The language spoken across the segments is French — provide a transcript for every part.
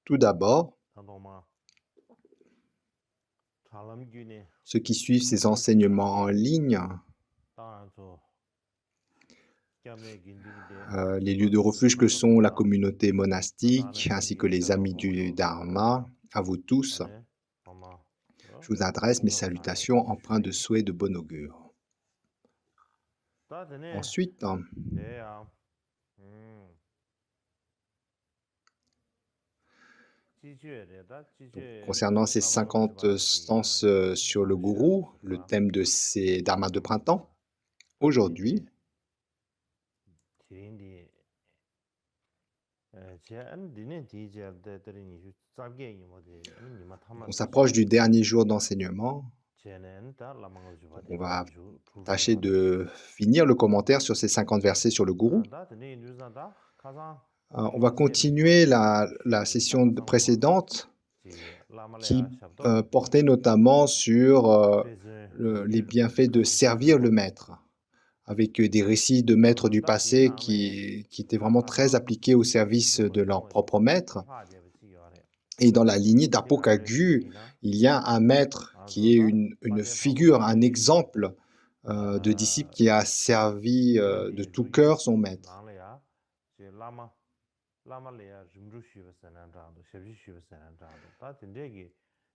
Tout d'abord, ceux qui suivent ces enseignements en ligne, les lieux de refuge que sont la communauté monastique ainsi que les amis du Dharma, à vous tous, je vous adresse mes salutations empreintes de souhaits de bon augure. Ensuite, concernant ces 50 stances sur le gourou, le thème de ces dharmas de printemps, aujourd'hui, on s'approche du dernier jour d'enseignement. On va tâcher de finir le commentaire sur ces 50 versets sur le gourou. On va continuer la session précédente qui portait notamment sur les bienfaits de servir le maître, avec des récits de maîtres du passé qui étaient vraiment très appliqués au service de leur propre maître. Et dans la lignée d'Apokagu, il y a un maître qui est une figure, un exemple de disciple qui a servi de tout cœur son maître.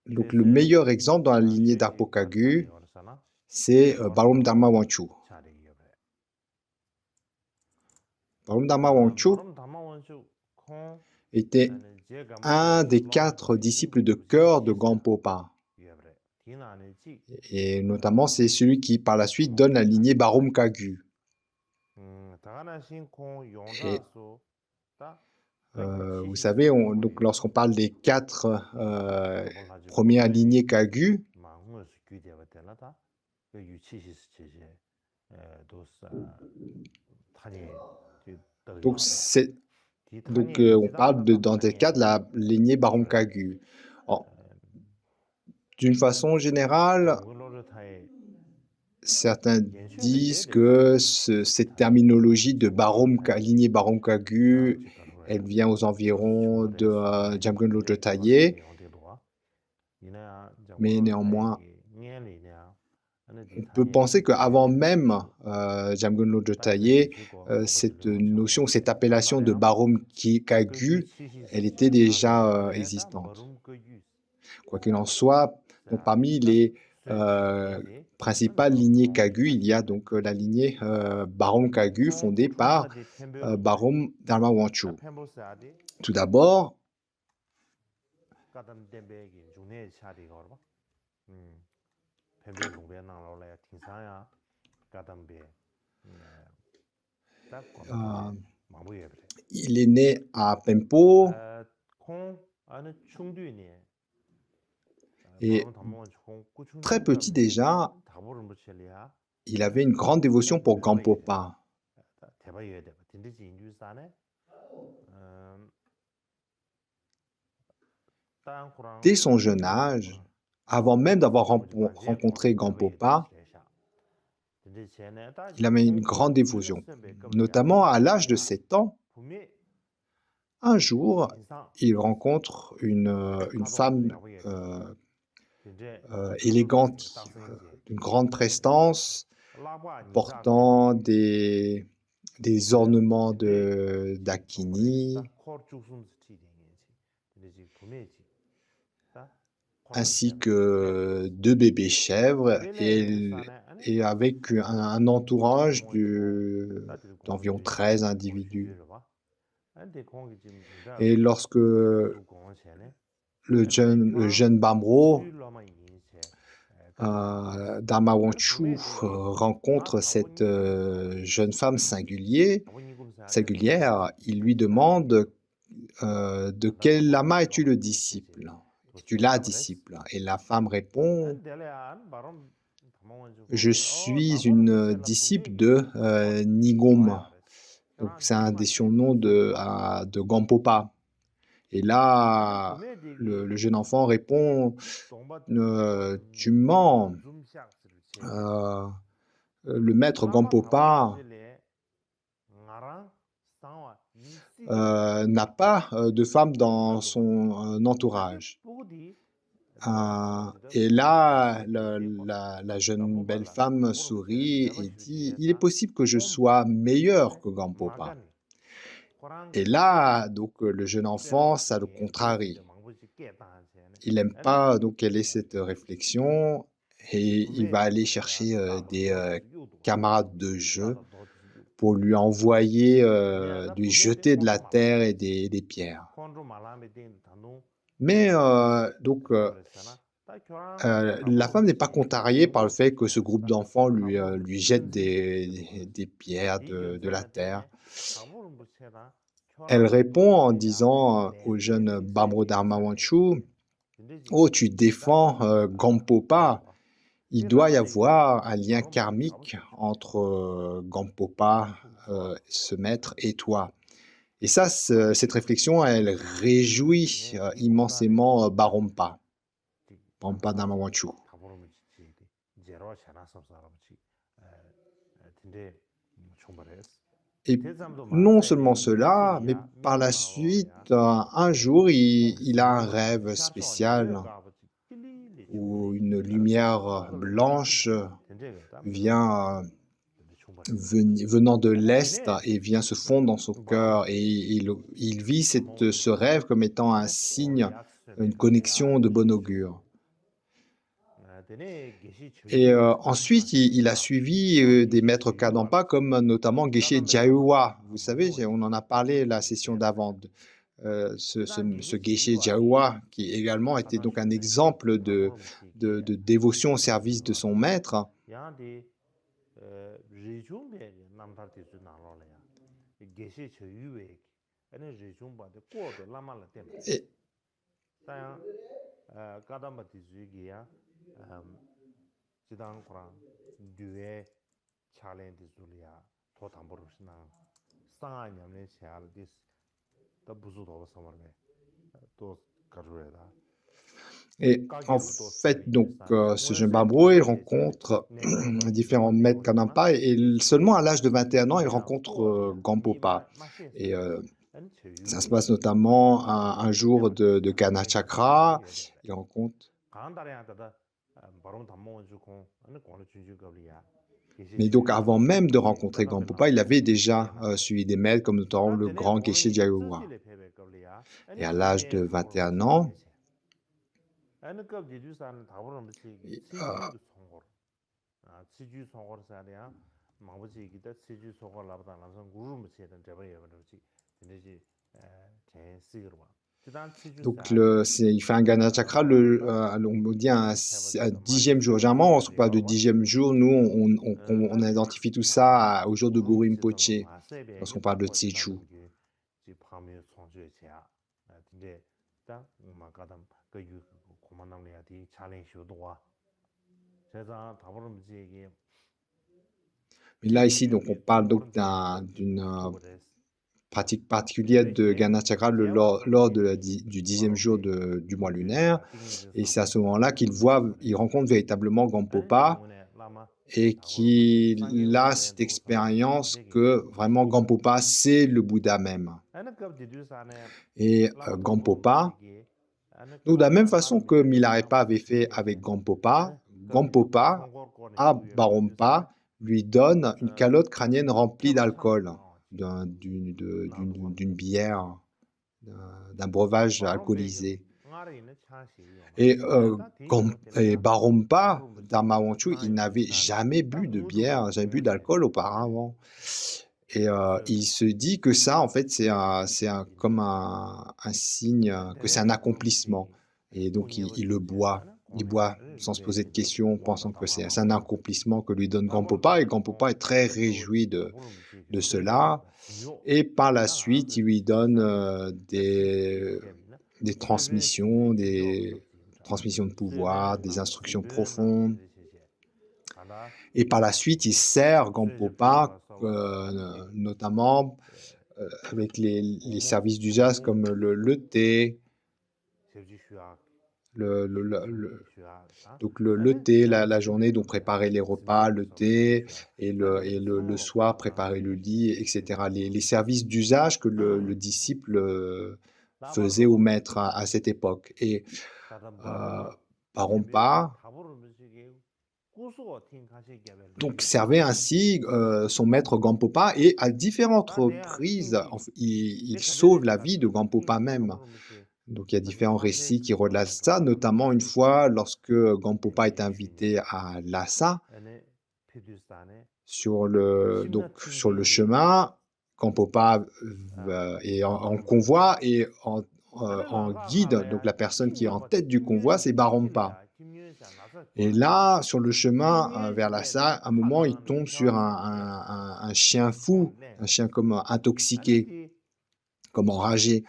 Donc le meilleur exemple dans la lignée d'Apokagu, c'est Barom Dharma Wanchu. Barom Dharma Wanchu était un des 4 disciples de cœur de Gampopa. Et notamment, c'est celui qui, par la suite, donne la lignée Barom Kagu. Et, vous savez, donc, lorsqu'on parle des 4 premières lignées Kagu, donc, on parle dans des cas de la lignée Barom Kagu. D'une façon générale, certains disent que cette terminologie de lignée Barom Kagu, elle vient aux environs de Jamgon Lodro Thaye, mais néanmoins, on peut penser qu'avant même Jamgon Lodro Thaye, cette notion, cette appellation de Barom Kagu, elle était déjà existante. Quoi qu'il en soit, donc parmi les principales lignées Kagu, il y a donc la lignée Barom Kagu fondée par Barom Dharma Wanchu. Tout d'abord, il est né à Pempo et très petit déjà, il avait une grande dévotion pour Gampopa. Dès son jeune âge, avant même d'avoir rencontré Gampopa, il avait une grande dévotion. Notamment à l'âge de 7 ans, un jour, il rencontre une femme élégante, d'une grande prestance, portant des ornements d'Akini, ainsi que 2 bébés chèvres, et avec un entourage d'environ 13 individus. Et lorsque le jeune Bamro, Dharma Wanchu, rencontre cette jeune femme singulière, il lui demande de quel lama es-tu le disciple? Es-tu la disciple? Et la femme répond, je suis une disciple de Nigom. Donc c'est un des surnoms de Gampopa. Et là, le jeune enfant répond, tu mens. Le maître Gampopa n'a pas de femme dans son entourage. Et là, la jeune belle femme sourit et dit: «Il est possible que je sois meilleur que Gampopa». Et là, donc le jeune enfant, ça le contrarie. Il n'aime pas donc quelle est cette réflexion et il va aller chercher, des, camarades de jeu pour lui envoyer, lui jeter de la terre et des pierres. Mais, la femme n'est pas contrariée par le fait que ce groupe d'enfants lui jette des pierres, de la terre. Elle répond en disant, au jeune Bamro Dharmawanchu: «Oh, tu défends, Gampopa. Il doit y avoir un lien karmique entre, Gampopa, ce maître et toi». Et ça, cette réflexion, elle réjouit, immensément, Barompa Dharmawanchu. Et non seulement cela, mais par la suite, un jour, il a un rêve spécial où une lumière blanche vient, venant de l'Est et vient se fondre dans son cœur et il vit ce rêve comme étant un signe, une connexion de bon augure. Et ensuite, il a suivi, des maîtres Kadampa comme notamment Geshe Gyalwa. Vous savez, on en a parlé la session d'avant, ce Geshe Gyalwa qui également était donc un exemple de dévotion au service de son maître. Et en fait, donc, ce jeune Bambro, il rencontre différents maîtres Kadampa et seulement à l'âge de 21 ans, il rencontre, Gampopa. Et ça se passe notamment un jour de Gana Chakra. Il rencontre. Mais donc, avant même de rencontrer Gampopa, il avait déjà suivi des maîtres comme notamment le grand Geshe Gyalwa. Et à l'âge de 21 ans, donc il fait un Gana Chakra, on dit un 10e jour. Généralement, on se parle de 10e jour. Nous, on identifie tout ça au jour de Guru Rinpoche, lorsqu'on parle de Tsechu. Mais là, ici, donc, on parle donc d'une pratique particulière de Gana Chakra lors de du 10e jour du mois lunaire. Et c'est à ce moment-là il rencontre véritablement Gampopa et qu'il a cette expérience que vraiment Gampopa, c'est le Bouddha même. Et Gampopa, donc de la même façon que Milarepa avait fait avec Gampopa, Gampopa, à Barompa, lui donne une calotte crânienne remplie d'alcool, d'une bière, d'un breuvage alcoolisé. Et Barompa Dharmawanchu, il n'avait jamais bu de bière, jamais bu d'alcool auparavant. Et il se dit que ça, en fait, comme un signe, que c'est un accomplissement. Et donc, il le boit. Il boit sans se poser de questions, pensant que c'est un accomplissement que lui donne Gampopa. Et Gampopa est très réjoui de cela. Et par la suite, il lui donne des transmissions, des transmissions de pouvoir, des instructions profondes. Et par la suite, il sert Gampopa, notamment avec les services d'usage comme le thé, donc le thé, la journée, donc préparer les repas, le thé, et le soir, préparer le lit, etc. Les services d'usage que le disciple faisait au maître à cette époque. Et euh, Barompa donc servait ainsi son maître Gampopa, et à différentes reprises, il sauve la vie de Gampopa même. Donc il y a différents récits qui relatent ça, notamment une fois lorsque Gampopa est invité à Lhasa, sur le chemin, Gampopa est en convoi, et en guide, donc la personne qui est en tête du convoi, c'est Barompa. Et là, sur le chemin vers Lhasa, à un moment, il tombe sur un chien fou, un chien comme intoxiqué, comme enragé.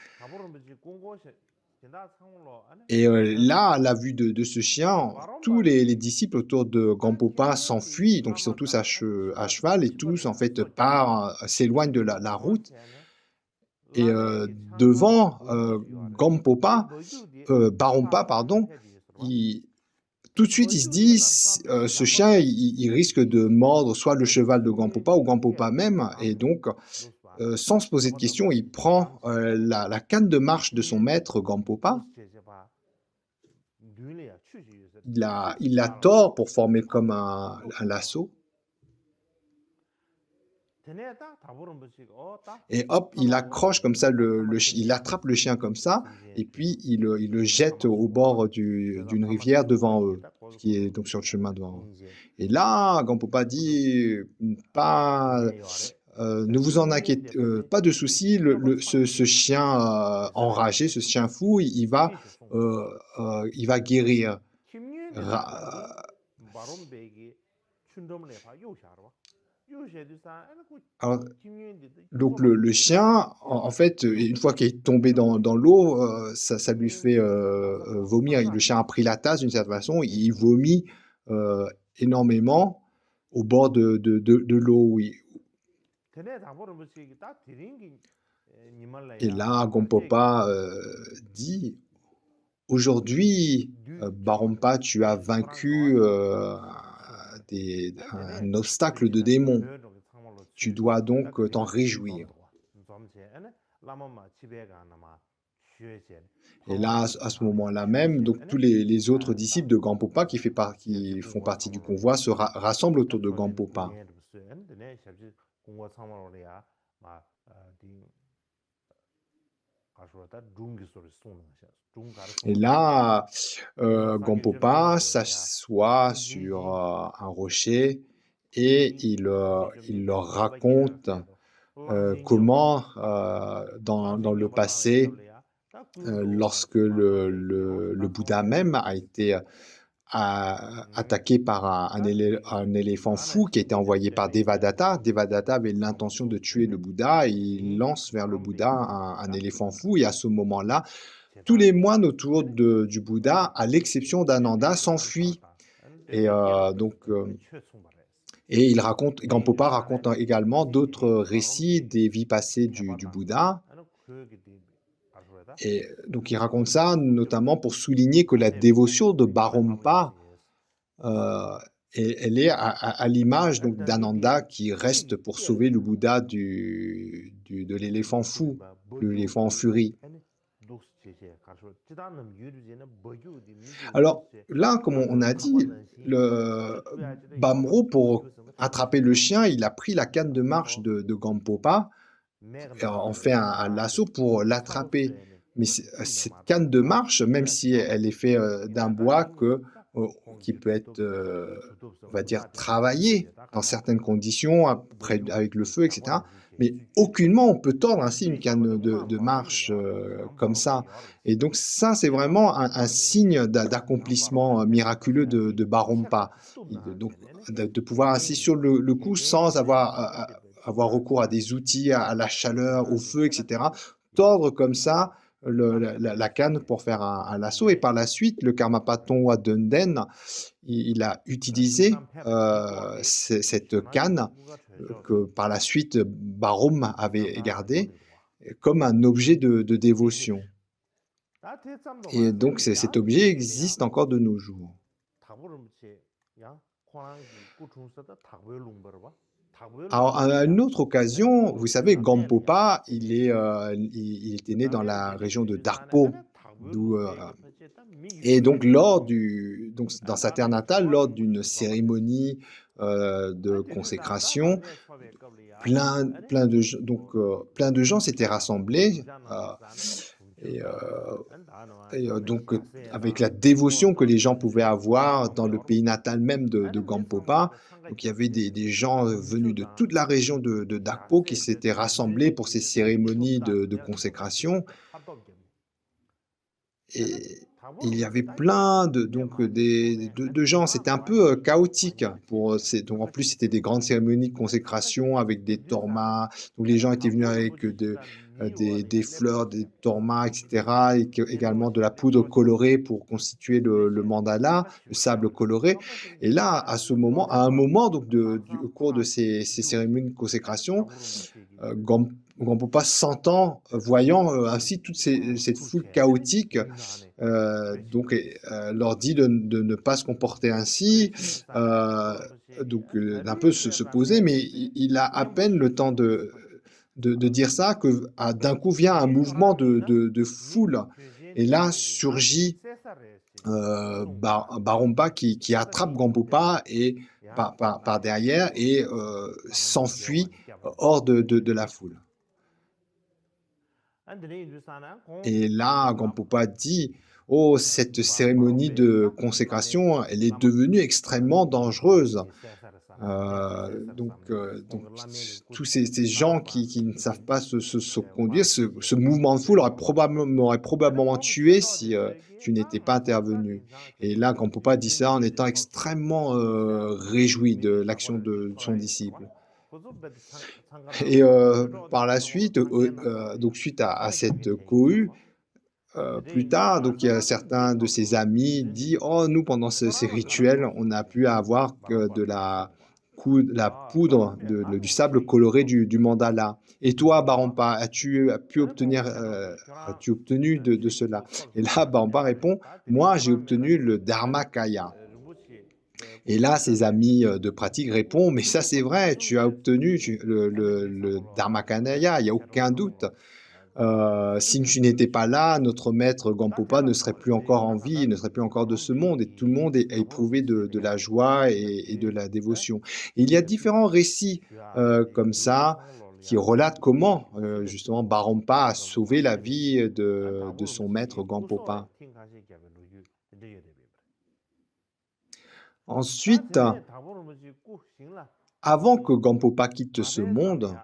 Et là, à la vue de ce chien, tous les disciples autour de Gampopa s'enfuient, donc ils sont tous à cheval, et tous, en fait, s'éloignent de la route. Et devant Barompa, pardon, tout de suite, il se dit, ce chien, il risque de mordre soit le cheval de Gampopa ou Gampopa même, et donc, sans se poser de questions, il prend la canne de marche de son maître Gampopa. Il la tord pour former comme un lasso. Et hop, il accroche comme ça, il attrape le chien comme ça, et puis il le jette au bord d'une rivière devant eux, qui est donc sur le chemin devant eux. Et là, Gampopa dit, ne vous en inquiétez, pas de souci, ce chien enragé, ce chien fou, il va guérir. Alors, donc le chien, en fait, une fois qu'il est tombé dans l'eau, ça lui fait vomir. Le chien a pris la tasse d'une certaine façon, il vomit énormément au bord de l'eau. Oui. Et là, Gampopa dit, aujourd'hui, Barompa, tu as vaincu un obstacle de démon. Tu dois donc t'en réjouir. Et là, à ce moment-là même, donc tous les autres disciples de Gampopa qui font partie du convoi se rassemblent autour de Gampopa. Et là, Gampopa s'assoit sur un rocher, et il leur raconte comment, dans le passé, lorsque le Bouddha même a été attaqué par un éléphant fou qui a été envoyé par Devadatta. Devadatta avait l'intention de tuer le Bouddha, et il lance vers le Bouddha un éléphant fou, et à ce moment-là, tous les moines autour du Bouddha, à l'exception d'Ananda, s'enfuient. Et et Gampopa raconte également d'autres récits des vies passées du Bouddha. Et donc il raconte ça notamment pour souligner que la dévotion de Barompa, elle est à l'image d'Ananda, qui reste pour sauver le Bouddha de l'éléphant fou, de l'éléphant en furie. Alors là, comme on a dit, le Bamro, pour attraper le chien, il a pris la canne de marche de Gampopa, et en fait un lasso pour l'attraper. Mais cette canne de marche, même si elle est faite d'un bois qui peut être, on va dire, travaillé dans certaines conditions, avec le feu, etc. Mais aucunement on peut tordre ainsi une canne de marche comme ça. Et donc ça, c'est vraiment un signe d'accomplissement miraculeux de Barompa. Donc de pouvoir ainsi sur le coup, sans avoir recours à des outils, à la chaleur, au feu, etc., tordre comme ça la canne pour faire un lasso. Et par la suite, le Karmapa Tongwa Dönden, il a utilisé cette canne que par la suite Barom avait gardée comme un objet de dévotion. Et donc cet objet existe encore de nos jours. Alors, à une autre occasion, vous savez, Gampopa, il était né dans la région de Darpo, d'où, et donc dans sa terre natale, lors d'une cérémonie, de consécration, plein de gens s'étaient rassemblés, et donc, avec la dévotion que les gens pouvaient avoir dans le pays natal même de Gampopa. Donc il y avait des gens, venus de toute la région de Dakpo qui s'étaient rassemblés pour ces cérémonies de consécration, et il y avait plein de gens. C'était un peu, chaotique pour, donc en plus, c'était des grandes cérémonies de consécration avec des tormas. Donc les gens étaient venus avec, des fleurs, des tormas et cetera, et également de la poudre colorée pour constituer le mandala, le sable coloré. Et là, à un moment donc au cours de ces cérémonies de consécration, Gampopa voyant, ainsi cette foule chaotique, leur dit de ne pas se comporter ainsi, d'un peu se poser, mais il a à peine le temps de dire ça que, d'un coup vient un mouvement de foule, et là surgit, Barompa qui attrape Gampopa et par derrière, et s'enfuit hors de la foule. Et là, Gampopa dit: «Oh, cette cérémonie de consécration, elle est devenue extrêmement dangereuse». Donc tous ces gens qui ne savent pas se conduire, ce mouvement de foule m'aurait probablement tué si, tu n'étais pas intervenu. Et là, Gampopa dit ça en étant extrêmement, réjoui de l'action de son disciple. Et par la suite, donc suite à cette cohue, plus tard, donc il y a certains de ses amis dit: «Oh, nous, pendant ces rituels, on a pu avoir que de la poudre, du sable coloré du mandala. Et toi, Barompa, as-tu obtenu de cela?» Et là, Barompa répond: «Moi, j'ai obtenu le Dharmakaya». Et là, ses amis, de pratique répondent: «Mais ça, c'est vrai, tu as obtenu le Dharmakaya, il y a aucun doute. Si tu n'étais pas là, notre maître Gampopa ne serait plus encore en vie, ne serait plus encore de ce monde», et tout le monde a éprouvé de la joie et de la dévotion. Et il y a différents récits, comme ça, qui relatent comment, justement, Barompa a sauvé la vie de son maître Gampopa. Ensuite, avant que Gampopa quitte ce monde,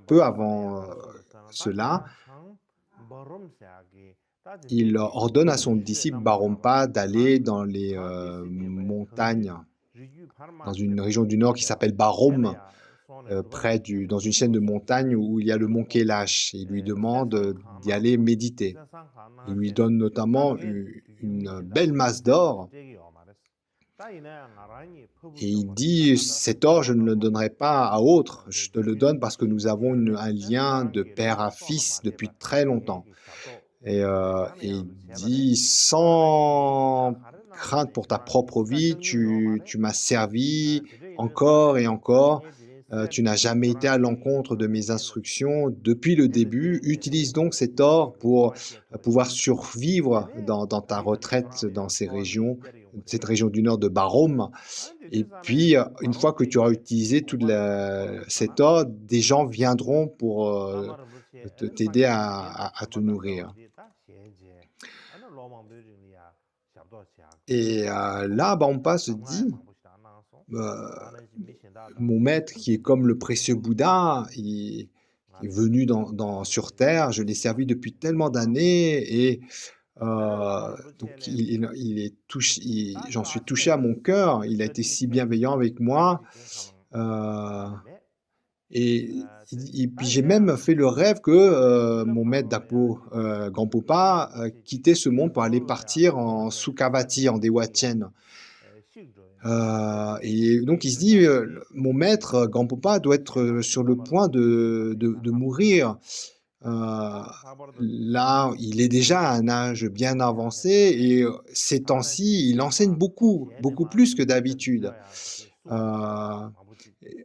peu avant, cela, il ordonne à son disciple Barompa d'aller dans les, montagnes, dans une région du nord qui s'appelle Barom, dans une chaîne de montagnes où il y a le mont Kailash. Il lui demande, d'y aller méditer. Il lui donne notamment une belle masse d'or, et il dit: «Cet or, je ne le donnerai pas à autre, je te le donne parce que nous avons un lien de père à fils depuis très longtemps». Et il dit: «Sans crainte pour ta propre vie, tu m'as servi encore et encore, tu n'as jamais été à l'encontre de mes instructions depuis le début. Utilise donc cet or pour, pouvoir survivre dans ta retraite dans cette région du nord de Barom. Et puis, une fois que tu auras utilisé cet or, des gens viendront pour, t'aider à te nourrir». Et là, Barompa se dit: «Heu, mon maître qui est comme le précieux Bouddha, il est venu sur terre, je l'ai servi depuis tellement d'années, et donc j'en suis touché à mon cœur, il a été si bienveillant avec moi, heu et puis j'ai même fait le rêve que, mon maître Gampopa, quittait ce monde pour aller partir en Sukhavati, en Déwatchen». Et donc il se dit, «Mon maître, Gampopa doit être, sur le point de mourir. Heu, là, il est déjà à un âge bien avancé et ces temps-ci, il enseigne beaucoup, beaucoup plus que d'habitude. Heu,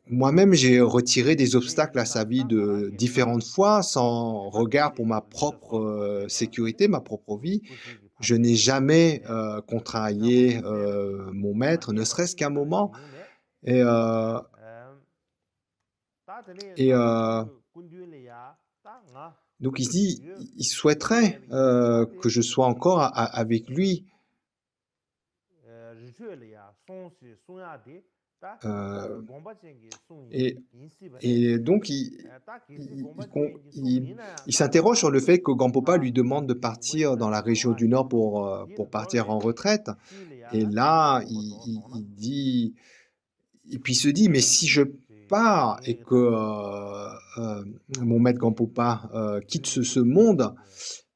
moi-même, j'ai retiré des obstacles à sa vie de différentes fois sans regard pour ma propre, sécurité, ma propre vie. Je n'ai jamais, contrarié, mon maître, ne serait-ce qu'un moment et heu et donc ici, il souhaiterait, que je sois encore avec lui, heu et et donc il s'interroge sur le fait que Grand-papa lui demande de partir dans la région du Nord pour partir en retraite et là, il dit et puis il se dit: «Mais si je pars et que, mon maître Grand-papa, quitte ce monde,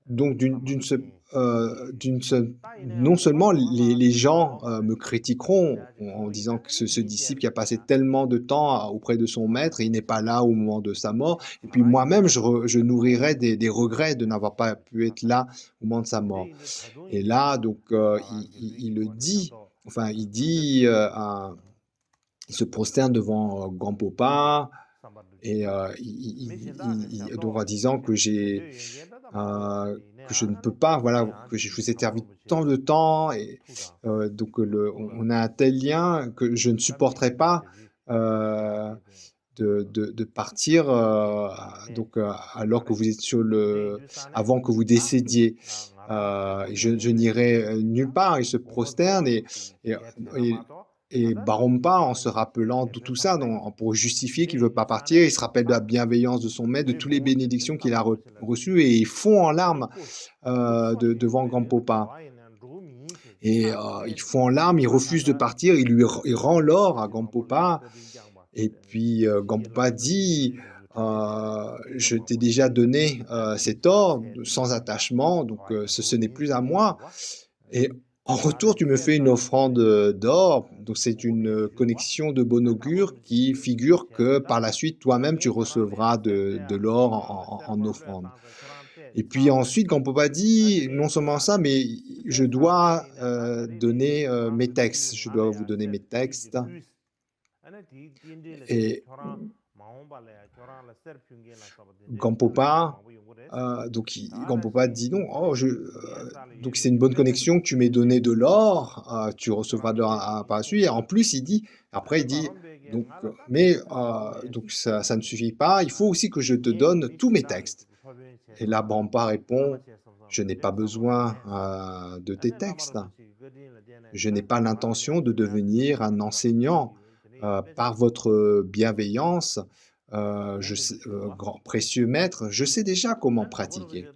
donc d'une seule non seulement les gens, me critiqueront en disant que ce disciple qui a passé tellement de temps auprès de son maître, il n'est pas là au moment de sa mort et puis moi-même je nourrirai des regrets de n'avoir pas pu être là au moment de sa mort» et là donc il le dit, enfin il dit, à il se prosterne devant, grand-papa et donc en disant que je ne peux pas, voilà, que je vous ai servi tant de temps et donc on a un tel lien que je ne supporterai pas, heu, de partir, alors que vous êtes sur le avant que vous décédiez. Je n'irai, nulle part. Il se prosterne et et et Barompa, en se rappelant de tout ça, pour justifier qu'il ne veut pas partir, il se rappelle de la bienveillance de son maître, de toutes les bénédictions qu'il a reçues et il fond en larmes, devant Grand-Popa et il fond en larmes, il refuse de partir, il rend l'or à Grand-Popa et puis, Grand-Popa dit: «Je t'ai déjà donné, cet or sans attachement, donc ce n'est plus à moi et en retour, tu me fais une offrande, d'or». Donc c'est une, connexion de bon augure qui figure que par la suite, toi-même, tu recevras de l'or en offrande. Et puis ensuite, Gampopa dit: «Non seulement ça, mais je dois, donner, mes textes. Je dois vous donner mes textes» et Gampopa, Gampopa dit: «Non, oh donc c'est une bonne connexion que tu m'aies donné de l'or, tu recevras de l'or par la suite» et en plus il dit après il dit: «Donc mais donc ça ne suffit pas, il faut aussi que je te donne tous mes textes». Et là, Brampa répond: «Je n'ai pas besoin, de tes textes. Je n'ai pas l'intention de devenir un enseignant. Par votre bienveillance, je sais grand précieux maître, je sais déjà comment pratiquer».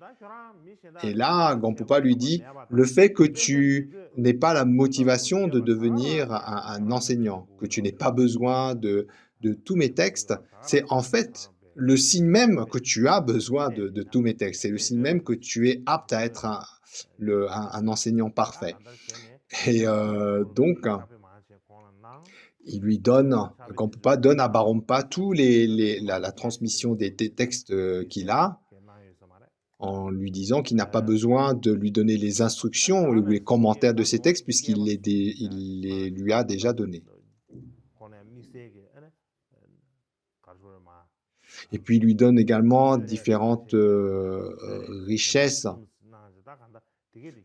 Et là, Gampopa lui dit: «Le fait que tu n'aies pas la motivation de devenir un enseignant, que tu n'aies pas besoin de tous mes textes, c'est en fait le signe même que tu as besoin de tous mes textes. C'est le signe même que tu es apte à être un enseignant parfait» et il lui donne Gampopa donne à Barompa tous la transmission des textes, qu'il a en lui disant qu'il n'a pas besoin de lui donner les instructions ou les commentaires de ses textes puisqu'il il les lui a déjà donnés. Et puis il lui donne également différentes, richesses,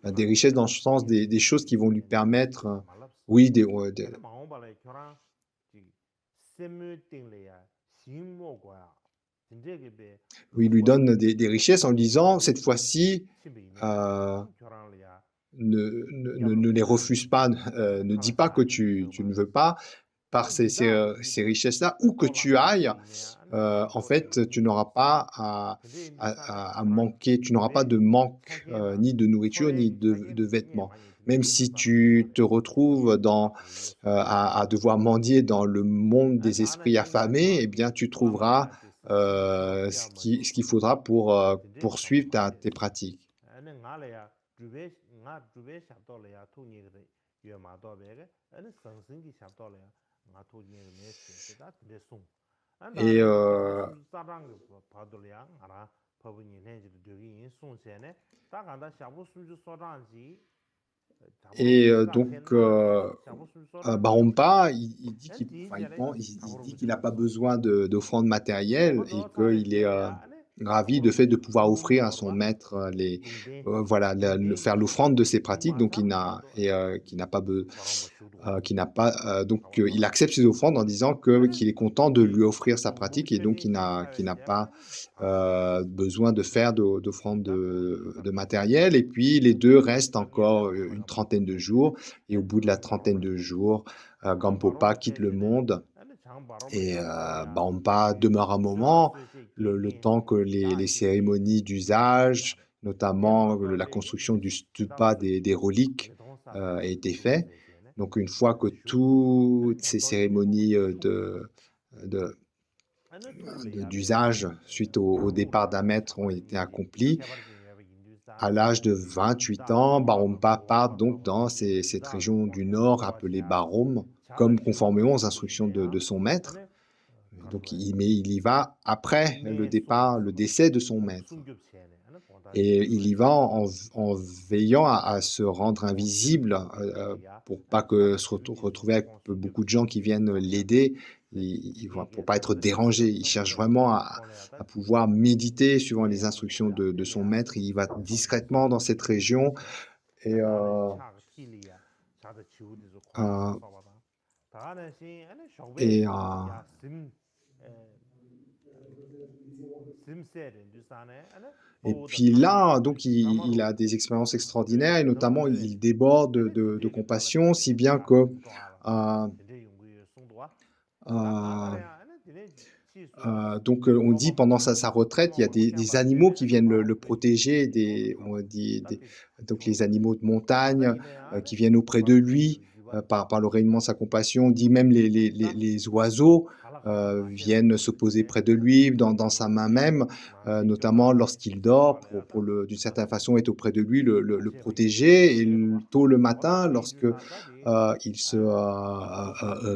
des richesses dans le sens des choses qui vont lui permettre, oui, des ouais, des oui, il lui donne des richesses en lui disant: «Cette fois-ci, heu, ne les refuse pas, ne dis pas que tu ne veux pas, par ces richesses-là, où que tu ailles, en fait, tu n'auras pas à manquer, tu n'auras pas de manque, ni de nourriture, ni de vêtements. Même si tu te retrouves à devoir mendier dans le monde des esprits affamés, eh bien, tu trouveras, ce qu'il faudra pour, poursuivre tes pratiques». Et Et donc, Barompa, il dit qu'il enfin, il dit qu'il n'a pas besoin d'offrande matérielle et qu'il est ravi de fait de pouvoir offrir à son maître voilà, faire l'offrande de ses pratiques, donc qui n'a pas donc il accepte ses offrandes en disant qu'il est content de lui offrir sa pratique et donc qu'il n'a pas besoin de faire d'offrande de matériel. Et puis les deux restent encore une trentaine de jours et au bout de la trentaine de jours, Gampopa quitte le monde et Barompa demeure un moment, le temps que les cérémonies d'usage, notamment la construction du stupa des reliques, ait été fait. Donc une fois que toutes ces cérémonies d'usage suite au départ d'un maître ont été accomplies, à l'âge de 28 ans, Barompa part donc dans cette région du nord appelée Barom, comme conformément aux instructions de son maître. Donc, mais il y va après le décès de son maître. Et il y va en veillant à se rendre invisible pour pas se retrouver avec beaucoup de gens qui viennent l'aider, pour pas être dérangé. Il cherche vraiment à pouvoir méditer suivant les instructions de son maître. Il va discrètement dans cette région et et et puis là, donc il a des expériences extraordinaires et notamment il déborde de compassion, si bien que donc on dit pendant sa retraite, il y a des animaux qui viennent le protéger, donc les animaux de montagne qui viennent auprès de lui par le rayonnement de sa compassion. On dit même les oiseaux viennent se poser près de lui, dans sa main même, notamment lorsqu'il dort, d'une certaine façon être auprès de lui, le protéger. Et tôt le matin, lorsque il se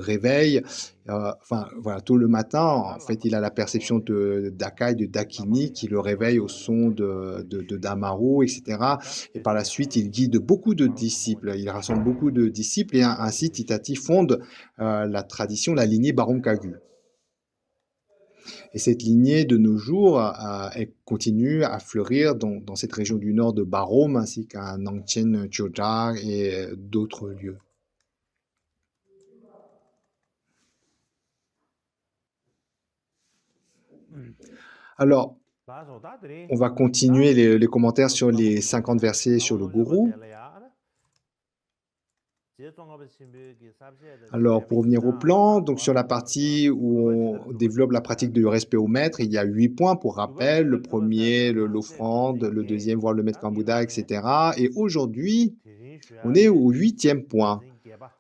réveille, enfin voilà, tôt le matin, en fait, il a la perception d'Akai, de Dakini, qui le réveille au son de Damaru, etc. Et par la suite, il guide beaucoup de disciples, il rassemble beaucoup de disciples et ainsi Titati fonde la tradition, la lignée Barom Kagu. Et cette lignée, de nos jours, elle continue à fleurir dans cette région du nord de Barom, ainsi qu'à Nangchen, Chiojia et d'autres lieux. Alors, on va continuer les commentaires sur les 50 versets sur le gourou. Alors, pour revenir au plan, donc sur la partie où on développe la pratique du respect au maître, il y a 8 points pour rappel. Le premier, l'offrande, le deuxième, voir le maître comme Bouddha, etc. Et aujourd'hui, on est au 8e point.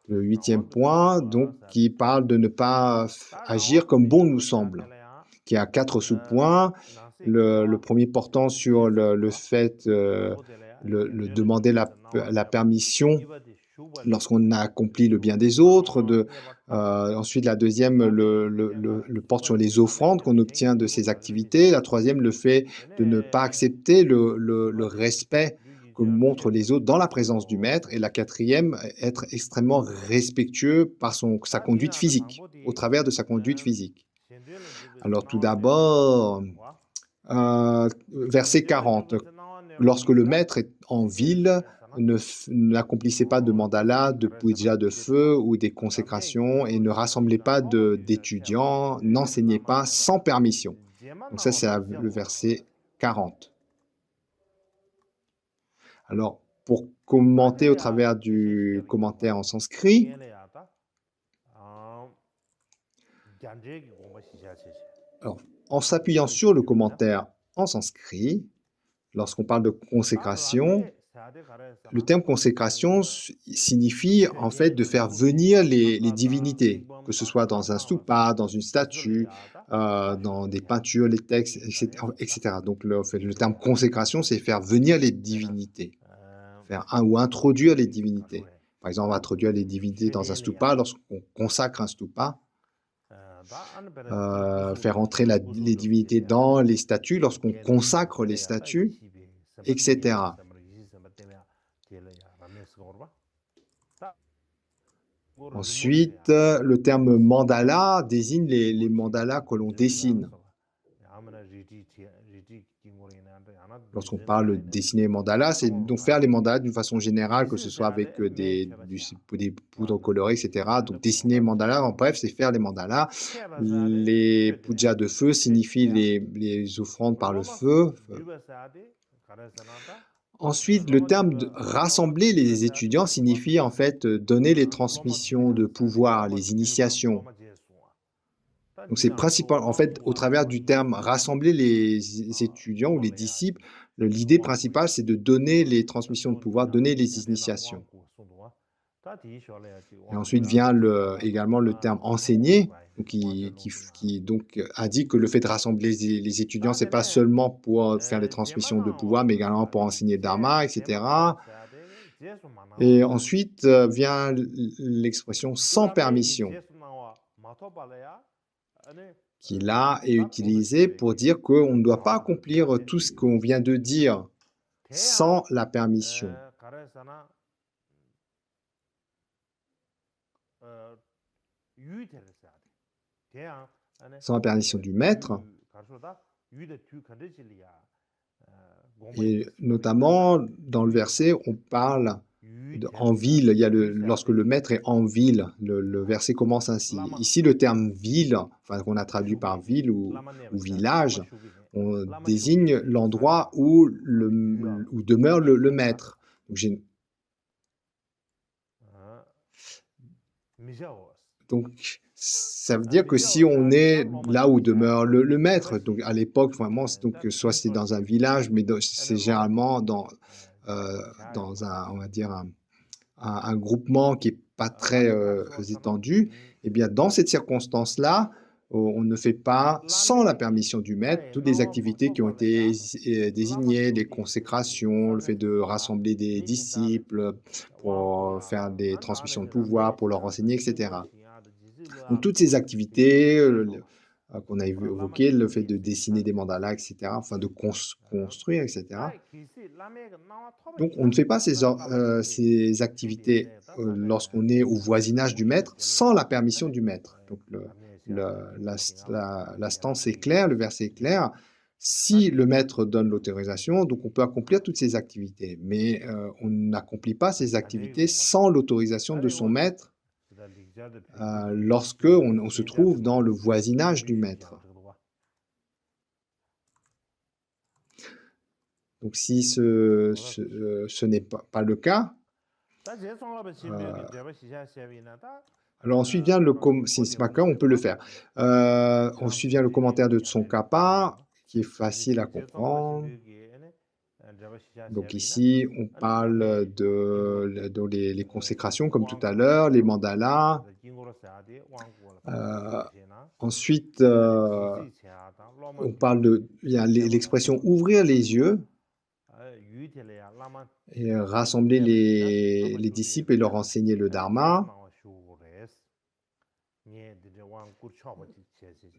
Le 8e point, donc, qui parle de ne pas agir comme bon nous semble, qui a 4 sous-points. Le premier portant sur le fait de demander la permission lorsqu'on a accompli le bien des autres. Ensuite, la deuxième le porte sur les offrandes qu'on obtient de ces activités. La troisième, le fait de ne pas accepter le respect que montrent les autres dans la présence du maître. Et la quatrième, être extrêmement respectueux par sa conduite physique, au travers de sa conduite physique. Alors tout d'abord, verset 40. Lorsque le maître est en ville, n'accomplissez pas de mandala, de puja de feu ou des consécrations et ne rassemblez pas d'étudiants, n'enseignez pas sans permission. Donc ça, c'est le verset 40. Alors, pour commenter au travers du commentaire en sanskrit, alors, en s'appuyant sur le commentaire en sanskrit, lorsqu'on parle de consécration, le terme consécration signifie en fait de faire venir les divinités, que ce soit dans un stupa, dans une statue, dans des peintures, les textes, etc. Donc le terme consécration, c'est faire venir les divinités, ou introduire les divinités. Par exemple, on va introduire les divinités dans un stupa lorsqu'on consacre un stupa. faire entrer les divinités dans les statues, lorsqu'on consacre les statues, etc. Ensuite, le terme mandala désigne les mandalas que l'on dessine. Lorsqu'on parle de dessiner mandala, c'est donc faire les mandalas d'une façon générale, que ce soit avec des poudres colorées, etc. Donc dessiner mandala, en bref, c'est faire les mandalas. Les pujas de feu signifient les offrandes par le feu. Ensuite, le terme de rassembler les étudiants signifie en fait donner les transmissions de pouvoir, les initiations. Donc c'est principal, en fait, au travers du terme rassembler les étudiants ou les disciples, l'idée principale c'est de donner les transmissions de pouvoir, donner les initiations. Et ensuite vient également le terme enseigner, donc qui donc indique que le fait de rassembler les étudiants, c'est pas seulement pour faire les transmissions de pouvoir, mais également pour enseigner le dharma, etc. Et ensuite vient l'expression sans permission, qui là est utilisée pour dire qu'on ne doit pas accomplir tout ce qu'on vient de dire sans la permission. Sans la permission du maître. Et notamment, dans le verset, on parle en ville. Il y a lorsque le maître est en ville, le verset commence ainsi. Ici, le terme ville, enfin, qu'on a traduit par ville ou village, on désigne l'endroit où demeure le maître. Donc, ça veut dire que si on est là où demeure le maître, donc à l'époque, vraiment, donc, soit c'est dans un village, mais c'est généralement dans on va dire, un groupement qui n'est pas très étendu, eh bien, dans cette circonstance-là, on ne fait pas, sans la permission du maître, toutes les activités qui ont été désignées, les consécrations, le fait de rassembler des disciples pour faire des transmissions de pouvoir, pour leur enseigner, etc. Donc, toutes ces activités qu'on a évoquées, le fait de dessiner des mandalas, etc., enfin de construire, etc. Donc, on ne fait pas ces activités lorsqu'on est au voisinage du maître sans la permission du maître. Donc, la stance est claire, le verset est clair. Si le maître donne l'autorisation, donc on peut accomplir toutes ces activités, mais on n'accomplit pas ces activités sans l'autorisation de son maître lorsque on se trouve dans le voisinage du maître. Donc si ce n'est pas le cas, alors ensuite vient si ce n'est pas le cas, on peut le faire. Ensuite vient le commentaire de Tsongkhapa, qui est facile à comprendre. Donc ici, on parle de les consécrations, comme tout à l'heure, les mandalas. Ensuite, on parle il y a l'expression « ouvrir les yeux » et rassembler les disciples et leur enseigner le dharma.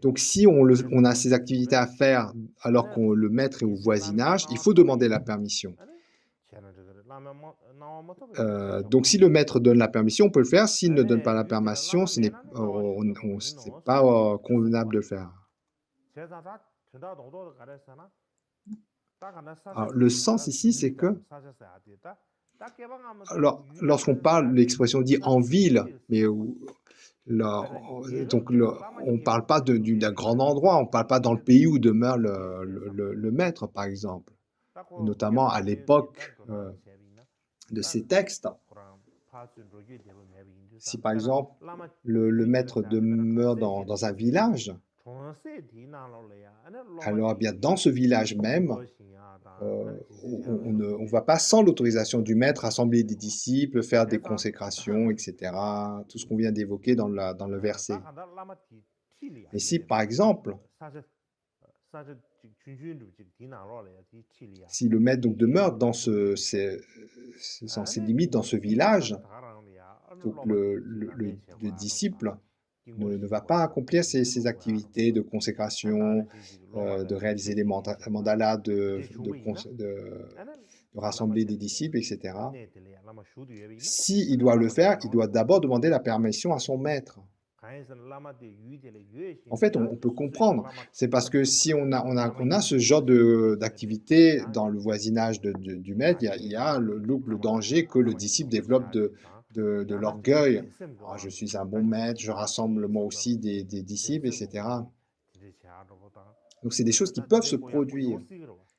Donc, si on a ces activités à faire alors que le maître est au voisinage, il faut demander la permission. Donc, si le maître donne la permission, on peut le faire. S'il ne donne pas la permission, ce n'est pas convenable de le faire. Alors, le sens ici, c'est que lorsqu'on parle, l'expression dit en ville, mais donc on ne parle pas d'un grand endroit, on ne parle pas dans le pays où demeure le maître, par exemple. Et notamment à l'époque de ces textes. Si par exemple le maître demeure dans un village, alors eh bien dans ce village même, on ne va pas sans l'autorisation du maître assembler des disciples, faire des consécrations, etc. Tout ce qu'on vient d'évoquer dans le verset. Mais si par exemple, si le maître donc demeure dans ses limites, dans ce village, donc le disciple ne va pas accomplir ces activités de consécration, de réaliser les mandalas, de rassembler des disciples, etc. S'il doit le faire, il doit d'abord demander la permission à son maître. En fait, on peut comprendre. C'est parce que si on a ce genre d'activité dans le voisinage du maître, il y a le danger que le disciple développe de l'orgueil. Ah, je suis un bon maître, je rassemble moi aussi des disciples, etc. Donc, c'est des choses qui peuvent se produire.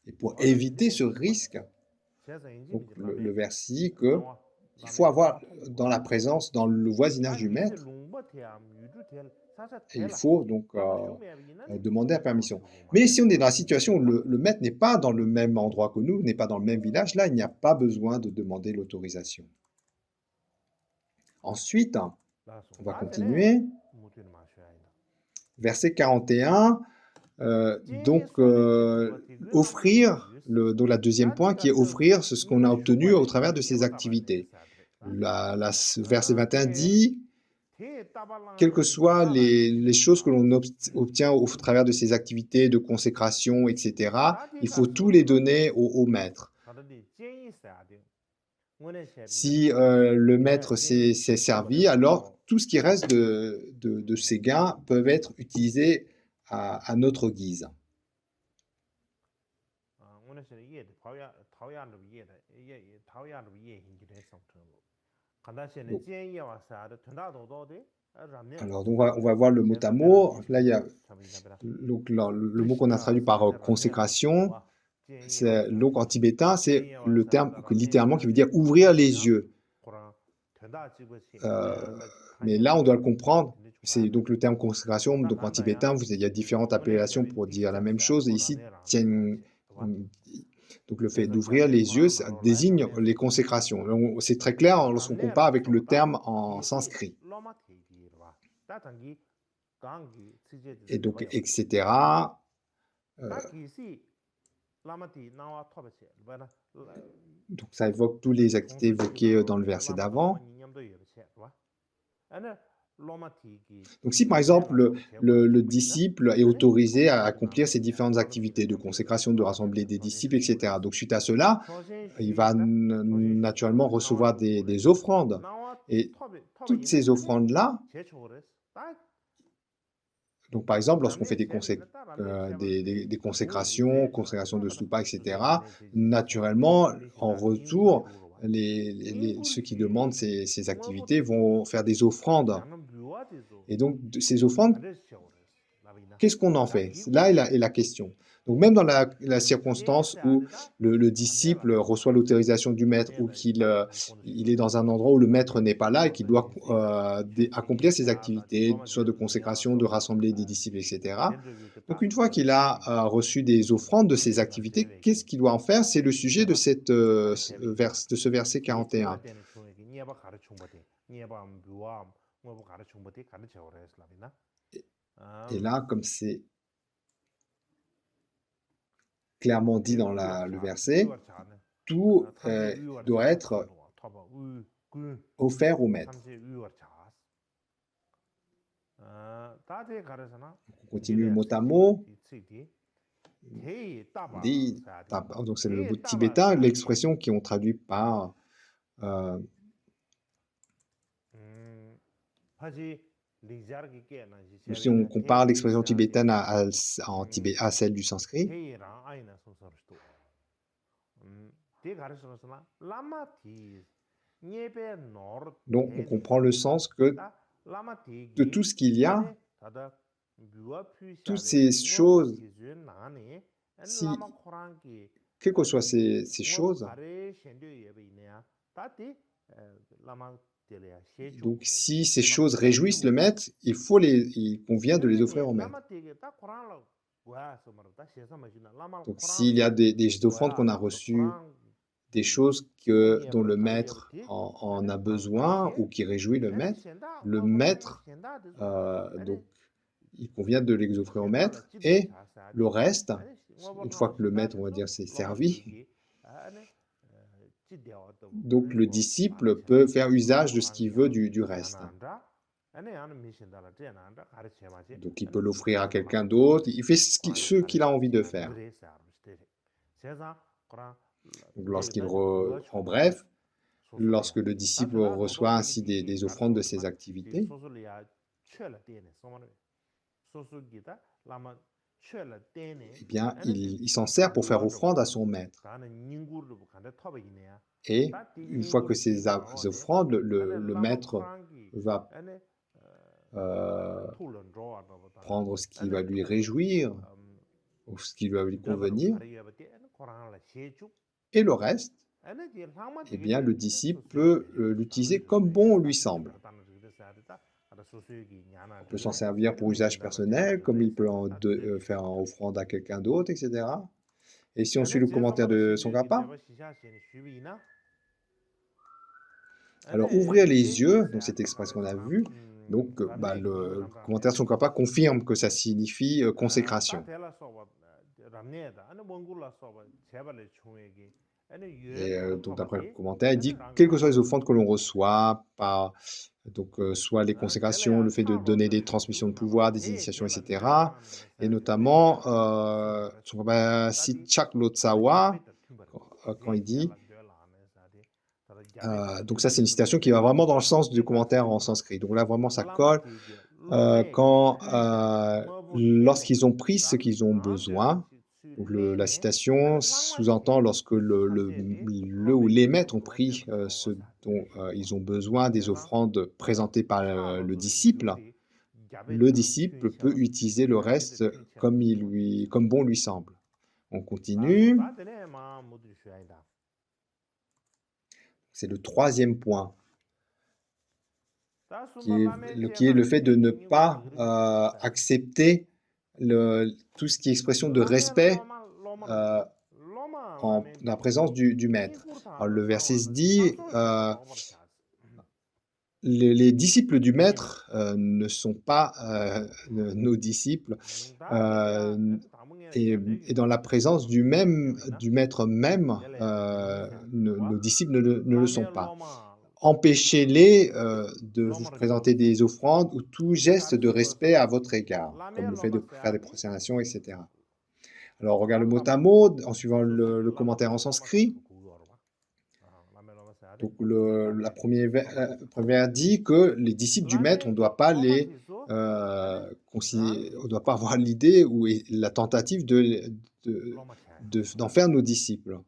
Et pour éviter ce risque, donc le verset dit que il faut avoir dans la présence, dans le voisinage du maître, et il faut donc demander la permission. Mais si on est dans la situation où le maître n'est pas dans le même endroit que nous, n'est pas dans le même village, là, il n'y a pas besoin de demander l'autorisation. Ensuite, on va continuer. Verset 41, offrir, donc la deuxième point qui est offrir ce qu'on a obtenu au travers de ces activités. Verset 21 dit, quelles que soient les choses que l'on obtient au travers de ces activités de consécration, etc., il faut tout les donner au maître. Si le maître s'est servi, alors tout ce qui reste de ces gains peuvent être utilisés à notre guise. Alors, donc on va voir le mot à mot. Là, il y a donc, le mot qu'on a traduit par consécration. Donc, en tibétain, c'est le terme littéralement qui veut dire ouvrir les yeux. Mais là, on doit le comprendre. C'est donc le terme consécration. Donc, en tibétain, il y a différentes appellations pour dire la même chose. Et ici, donc le fait d'ouvrir les yeux, ça désigne les consécrations. C'est très clair lorsqu'on compare avec le terme en sanskrit. Et donc, etc. Donc ça évoque toutes les activités évoquées dans le verset d'avant. Donc si par exemple le disciple est autorisé à accomplir ces différentes activités de consécration, de rassembler des disciples, etc. Donc suite à cela, il va naturellement recevoir des offrandes. Et toutes ces offrandes-là, donc par exemple lorsqu'on fait des consécrations, consécration de stupa, etc., naturellement, en retour, ceux qui demandent ces activités vont faire des offrandes. Et donc, ces offrandes, qu'est-ce qu'on en fait? Là est la question. Donc, même dans la circonstance où le disciple reçoit l'autorisation du maître ou qu'il est dans un endroit où le maître n'est pas là et qu'il doit accomplir ses activités, soit de consécration, de rassembler des disciples, etc. Donc, une fois qu'il a reçu des offrandes de ces activités, qu'est-ce qu'il doit en faire? C'est le sujet de ce verset 41. Et là, comme c'est clairement dit dans le verset, tout doit être offert au maître. On continue mot à mot. Donc c'est le mot tibétain, l'expression qui ont traduit par si on compare l'expression tibétaine à celle du sanskrit, donc on comprend le sens que de tout ce qu'il y a, toutes ces choses, quelles que soient ces choses, donc si ces choses réjouissent le maître, il convient de les offrir au maître. Donc s'il y a des offrandes qu'on a reçues, des choses dont le maître en a besoin ou qui réjouit le maître, donc il convient de les offrir au maître, et le reste, une fois que le maître, on va dire, s'est servi, donc le disciple peut faire usage de ce qu'il veut du reste. Donc, il peut l'offrir à quelqu'un d'autre. Il fait ce qu'il a envie de faire. Donc, en bref, lorsque le disciple reçoit ainsi des offrandes de ses activités, eh bien, il s'en sert pour faire offrande à son maître. Et une fois que ces offrandes, le maître va prendre ce qui va lui réjouir ou ce qui va lui convenir, et le reste, eh bien, le disciple peut l'utiliser comme bon lui semble. On peut s'en servir pour usage personnel, comme il peut faire en offrande à quelqu'un d'autre, etc. Et si on suit le commentaire de Tsongkhapa, alors ouvrir les yeux, donc cette expression qu'on a vue, donc le commentaire de Tsongkhapa confirme que ça signifie consécration. Et donc d'après le commentaire, il dit quelles que soient les offrandes que l'on reçoit, soit les consécrations, le fait de donner des transmissions de pouvoir, des initiations, etc. Et notamment, Tsongkhapa cite Chak Lotsawa quand il dit donc ça c'est une citation qui va vraiment dans le sens du commentaire en sanskrit. Donc là vraiment ça colle lorsqu'ils ont pris ce qu'ils ont besoin. Donc la citation sous-entend lorsque le ou les maîtres ont pris ce dont ils ont besoin des offrandes présentées par le disciple peut utiliser le reste comme bon lui semble. On continue. C'est le troisième point, qui est le fait de ne pas accepter tout ce qui est expression de respect dans la présence du maître. Alors, le verset se dit les disciples du maître ne sont pas nos disciples, et dans la présence du maître même, nos disciples ne le sont pas. Empêchez-les de vous présenter des offrandes ou tout geste de respect à votre égard, comme le fait de faire des prosternations, etc. Alors, on regarde le mot à mot en suivant le commentaire en sanskrit. Donc, la première dit que les disciples du maître, on ne doit pas on doit pas avoir l'idée ou la tentative d'en faire nos disciples.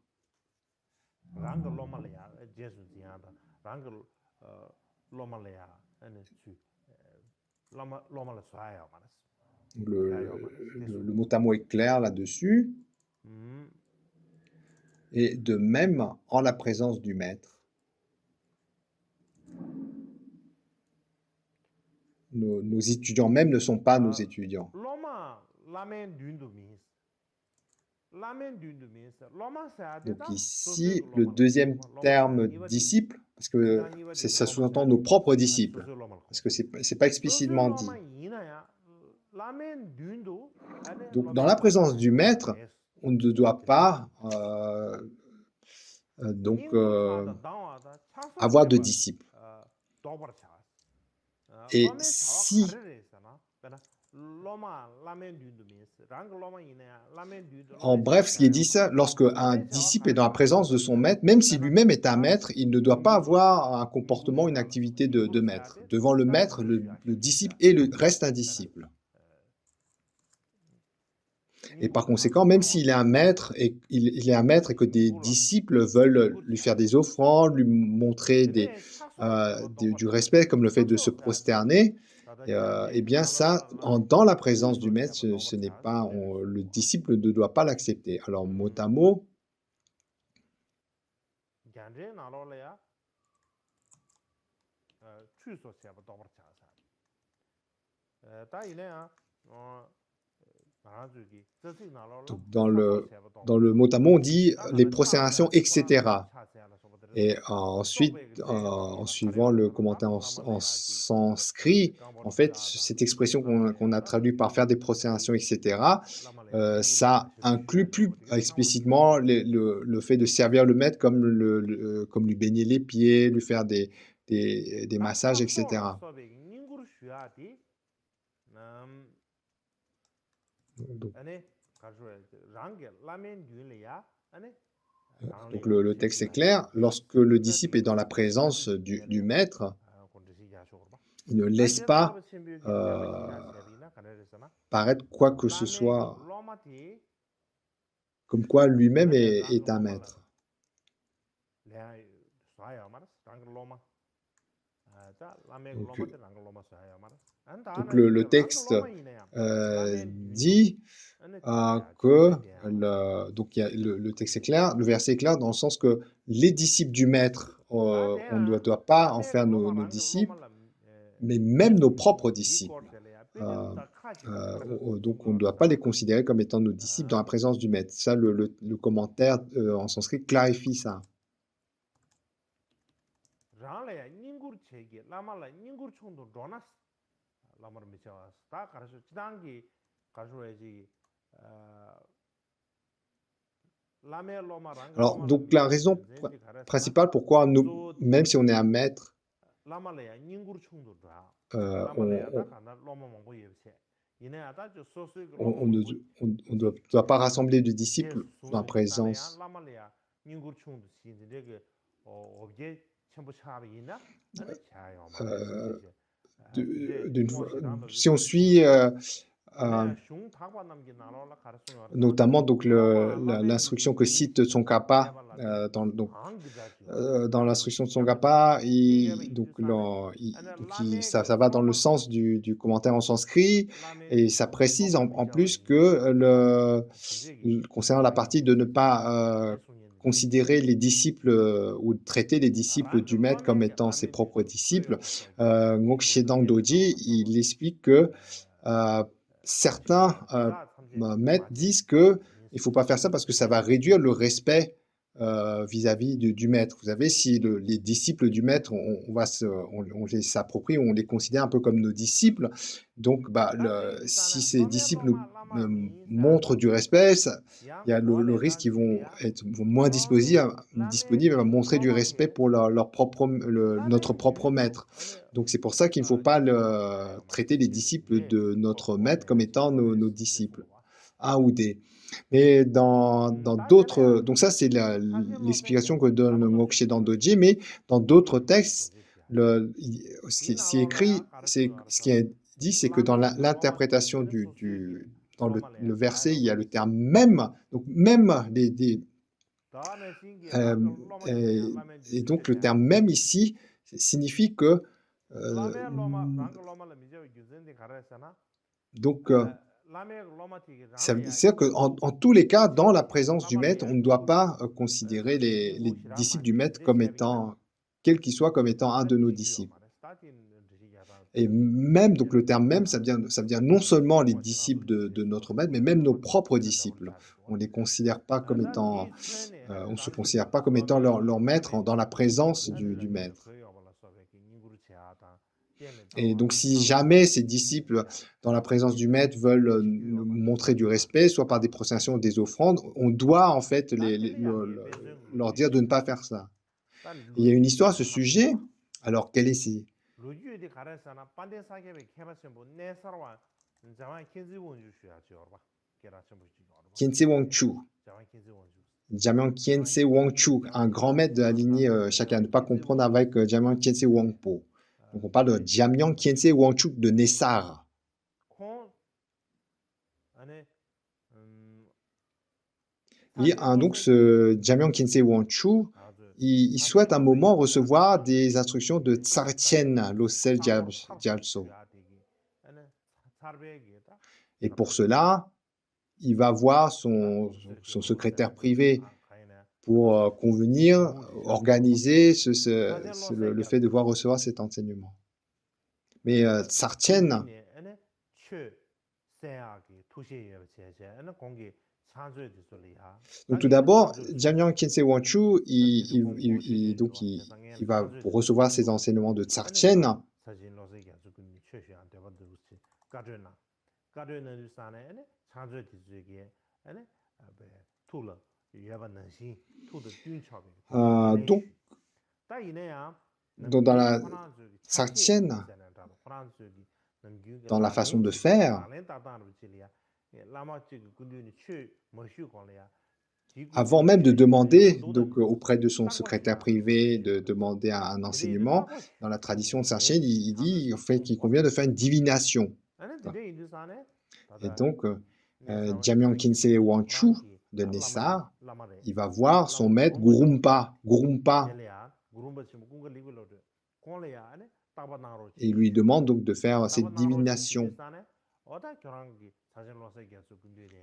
Le mot à mot est clair là-dessus. Et de même, en la présence du maître, nos étudiants même ne sont pas nos étudiants. Donc ici, le deuxième terme disciple, parce que ça sous-entend nos propres disciples, parce que c'est pas explicitement dit. Donc dans la présence du maître, on ne doit pas avoir de disciples. Et si en bref, ce qui est dit, ça, lorsque un disciple est dans la présence de son maître, même si lui-même est un maître, il ne doit pas avoir un comportement, une activité de maître. Devant le maître, le disciple reste un disciple. Et par conséquent, même s'il est un maître et que des disciples veulent lui faire des offrandes, lui montrer du respect, comme le fait de se prosterner, eh bien ça, dans la présence du maître, ce n'est pas, le disciple ne doit pas l'accepter. Alors mot à mot, donc dans le mot à mot, on dit les prosternations, etc. Et ensuite, en suivant le commentaire en sanskrit, en fait, cette expression qu'on a traduite par faire des prosternations, etc., ça inclut plus explicitement le fait de servir le maître comme lui baigner les pieds, lui faire des massages, etc. Donc, donc le texte est clair. Lorsque le disciple est dans la présence du maître, il ne laisse pas paraître quoi que ce soit comme quoi lui-même est un maître. Donc le texte dit que donc le texte est clair, le verset est clair dans le sens que les disciples du maître, on ne doit pas en faire nos disciples, mais même nos propres disciples. Donc on ne doit pas les considérer comme étant nos disciples dans la présence du maître. Ça, le commentaire en sanskrit clarifie ça. Alors, donc la raison principale pourquoi nous, même si on est un maître, on ne doit pas rassembler de disciples dans la présence. Si on suit notamment donc l'instruction que cite Tsongkhapa dans l'instruction de Tsongkhapa, ça va dans le sens du commentaire en sanskrit, et ça précise en plus que concernant la partie de ne pas considérer les disciples ou traiter les disciples du maître comme étant ses propres disciples, Ngokshedang Doji, il explique que certains maîtres disent que il ne faut pas faire ça parce que ça va réduire le respect vis-à-vis du maître. Vous savez, si les disciples du maître, on les s'approprie, on les considère un peu comme nos disciples, donc si ces disciples nous montrent du respect, il y a le risque qu'ils vont être moins disponibles à montrer du respect pour notre propre maître. Donc c'est pour ça qu'il ne faut pas traiter les disciples de notre maître comme étant nos disciples, A ou D. Mais dans d'autres, donc ça c'est l'explication que donne Ngokshedang Doji, mais dans d'autres textes, ce qui est écrit, ce qui est dit, c'est que dans l'interprétation dans le verset, il y a le terme même, donc même et donc le terme même ici signifie que donc c'est-à-dire qu'en tous les cas, dans la présence du maître, on ne doit pas considérer les disciples du maître comme étant, quel qu'il soit, comme étant un de nos disciples. Et même, donc le terme même, ça veut dire non seulement les disciples de notre maître, mais même nos propres disciples. On ne les considère pas comme étant, on se considère pas comme étant leur maître dans la présence du maître. Et donc, si jamais ces disciples, dans la présence du maître, veulent montrer du respect, soit par des prostrations ou des offrandes, on doit en fait leur dire de ne pas faire ça. Et il y a une histoire à ce sujet. Alors, quelle est Khyentse Wangchu, Jamyang Khyentse Wangchu, un grand maître de la lignée chacun, ne pas comprendre avec Jamyang Khyentse Wangpo. Donc on parle de Jamyang Khyentse Wangchu de Nessar. Et donc ce Jamyang Khyentse Wangchu, il souhaite un moment recevoir des instructions de Tsartien Losel Gyaltso. Et pour cela, il va voir son secrétaire privé pour convenir, organiser le fait de devoir recevoir cet enseignement. Mais Tsartien, donc tout d'abord, Jamyang Khyentse Wangchu, il va pour recevoir ces enseignements de Tsartien. Donc dans la Tsartien, dans la façon de faire, avant même de demander donc, auprès de son secrétaire privé de demander un enseignement, dans la tradition de Sarchen, il dit en fait qu'il convient de faire une divination. Et donc, Jamyang Khyentse Wangchu de Nessar, il va voir son maître Gurumpa, et il lui demande donc de faire cette divination.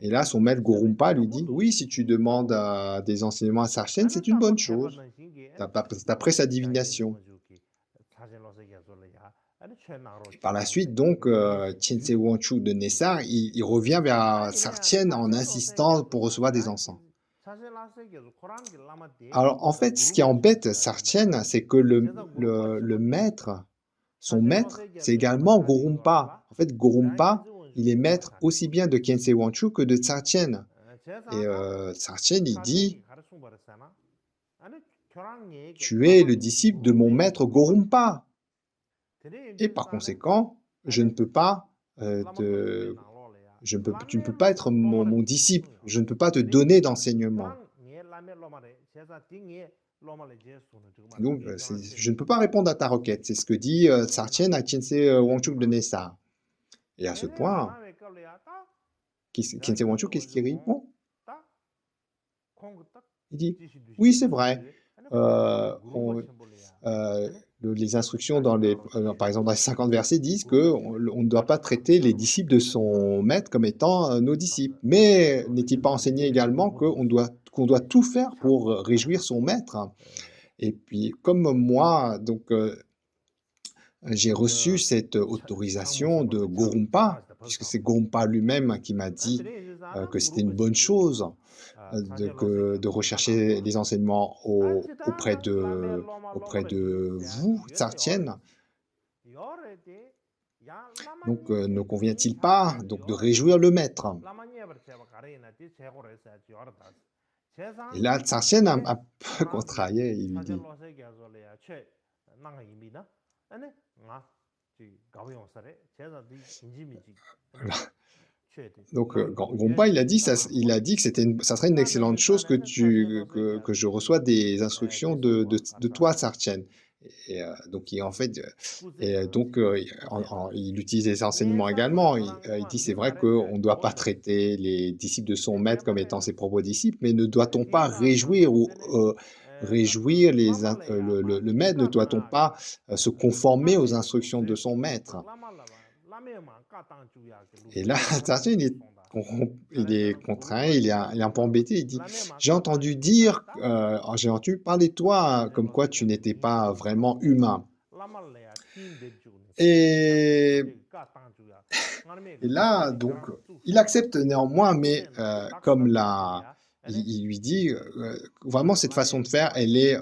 Et là, son maître Gurumpa lui dit, oui, si tu demandes des enseignements à Sarchen, c'est une bonne chose, d'après sa divination. Et par la suite, donc, Khyentse Wangchu de Nessar, il revient vers Sarchen en insistant pour recevoir des encens. Alors, en fait, ce qui embête Sarchen, c'est que le maître, son maître, c'est également Gurumpa. En fait, Gurumpa, il est maître aussi bien de Khyentse Wangchu que de Sarchen. Et Sarchen, il dit, tu es le disciple de mon maître Gurumpa. Et par conséquent, tu ne peux pas être mon disciple, je ne peux pas te donner d'enseignement. Donc, je ne peux pas répondre à ta requête. C'est ce que dit Sarchen à Khyentse Wangchu de Nessar. Et à ce point, Khyentse Wangchu, qu'est-ce qu'il répond? Il dit, oui, c'est vrai. Les instructions, par exemple, dans les 50 versets, disent qu'on ne doit pas traiter les disciples de son maître comme étant nos disciples. Mais n'est-il pas enseigné également qu'on doit tout faire pour réjouir son maître? Et puis, comme moi, donc, j'ai reçu cette autorisation de Gurumpa, puisque c'est Gurumpa lui-même qui m'a dit que c'était une bonne chose de rechercher les enseignements auprès de vous, Sarchen. Donc, ne convient-il pas donc, de réjouir le maître? Et là, Sarchen a un peu contrarié, il lui dit, donc, Gompa, il a dit que ça serait une excellente chose que je reçois des instructions de toi, Sarchen. Et donc, il utilise les enseignements également. Il dit, c'est vrai qu'on ne doit pas traiter les disciples de son maître comme étant ses propres disciples, mais ne doit-on pas réjouir le maître? Ne doit-on pas se conformer aux instructions de son maître? Et là, Sarchen, il est contraint, il est un peu embêté. Il dit, j'ai entendu parler de toi comme quoi tu n'étais pas vraiment humain. Et là, donc, il accepte néanmoins, mais il lui dit, vraiment cette façon de faire, elle est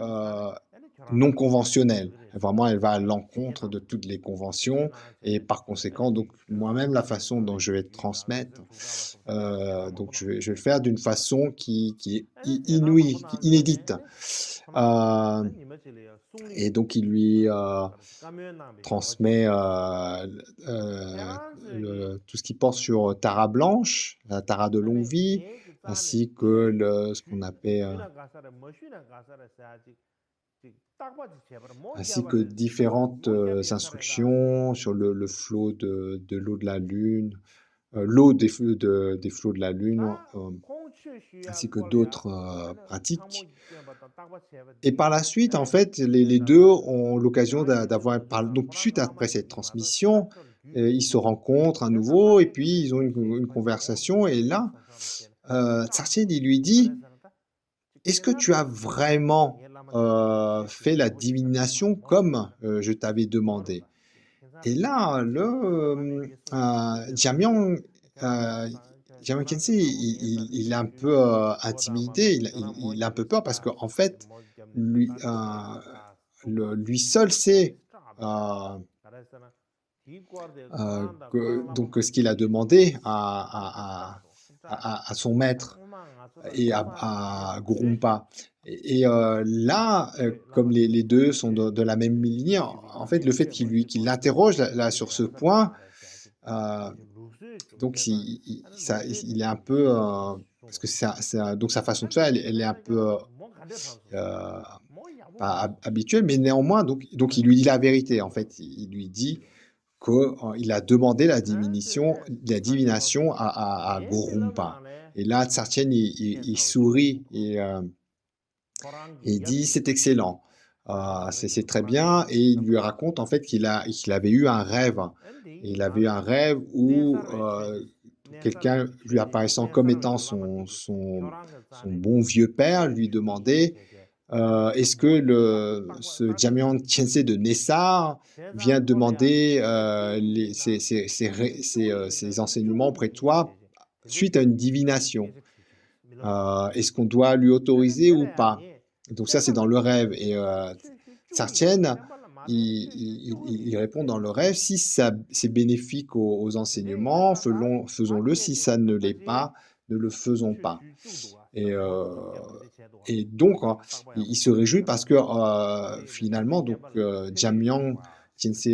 non conventionnelle. Vraiment, elle va à l'encontre de toutes les conventions et par conséquent, donc moi-même, la façon dont je vais transmettre, donc je vais le faire d'une façon qui est inouïe, inédite. Et donc, il lui transmet tout ce qui porte sur Tara blanche, la Tara de longue vie, ainsi que ce qu'on appelle ainsi que différentes instructions sur le flot de l'eau de la Lune, l'eau des flots de la Lune, ainsi que d'autres pratiques. Et par la suite, en fait, les deux ont l'occasion d'avoir, donc suite après cette transmission, ils se rencontrent à nouveau et puis ils ont une conversation. Et là, Sarchen, il lui dit, est-ce que tu as vraiment fait la divination comme je t'avais demandé? Et là, Jamyang Khyentse, il est un peu intimidé, il a un peu peur parce qu'en fait, lui seul sait donc ce qu'il a demandé à son maître et à Gurumpa. Et là, comme les deux sont de la même lignée, en fait, le fait qu'il l'interroge là sur ce point, Euh, donc, il est un peu, parce que donc sa façon de faire, elle est un peu euh, pas habituelle, mais néanmoins, donc il lui dit la vérité. En fait, il lui dit qu'il a demandé la divination à Gorumpa. Et là, Tsartien, il sourit et il dit c'est excellent, c'est très bien. Et il lui raconte en fait qu'il avait eu un rêve. Et il avait eu un rêve où quelqu'un lui apparaissant comme étant son bon vieux père lui demandait est-ce que ce Jamian Khyentse de Nessar vient demander ses enseignements auprès de toi suite à une divination? Est-ce qu'on doit lui autoriser ou pas? Donc ça, c'est dans le rêve. Et Sartien, il répond dans le rêve, si c'est bénéfique aux enseignements, faisons-le. Si ça ne l'est pas, ne le faisons pas. Et, donc, hein, il se réjouit parce que finalement, donc, Jamyang Khyentse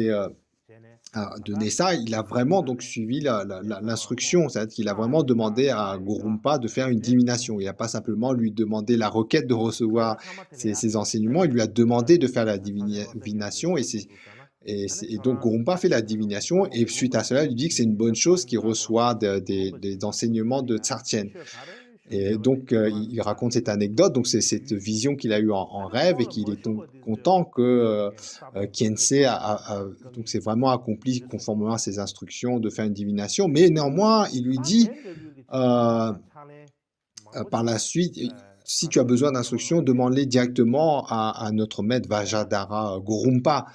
de Nessa, il a vraiment donc suivi l'instruction, c'est-à-dire qu'il a vraiment demandé à Gorumpa de faire une divination. Il n'a pas simplement lui demandé la requête de recevoir ses enseignements, il lui a demandé de faire la divination et donc Gorumpa fait la divination et suite à cela, il lui dit que c'est une bonne chose qu'il reçoit des enseignements de Tsartien. Et donc, il raconte cette anecdote, donc c'est cette vision qu'il a eue en rêve et qu'il est donc content que Khyentse donc c'est vraiment accompli conformément à ses instructions de faire une divination. Mais néanmoins, il lui dit par la suite, si tu as besoin d'instructions, demande-les directement à notre maître Vajradhara Gorumpa.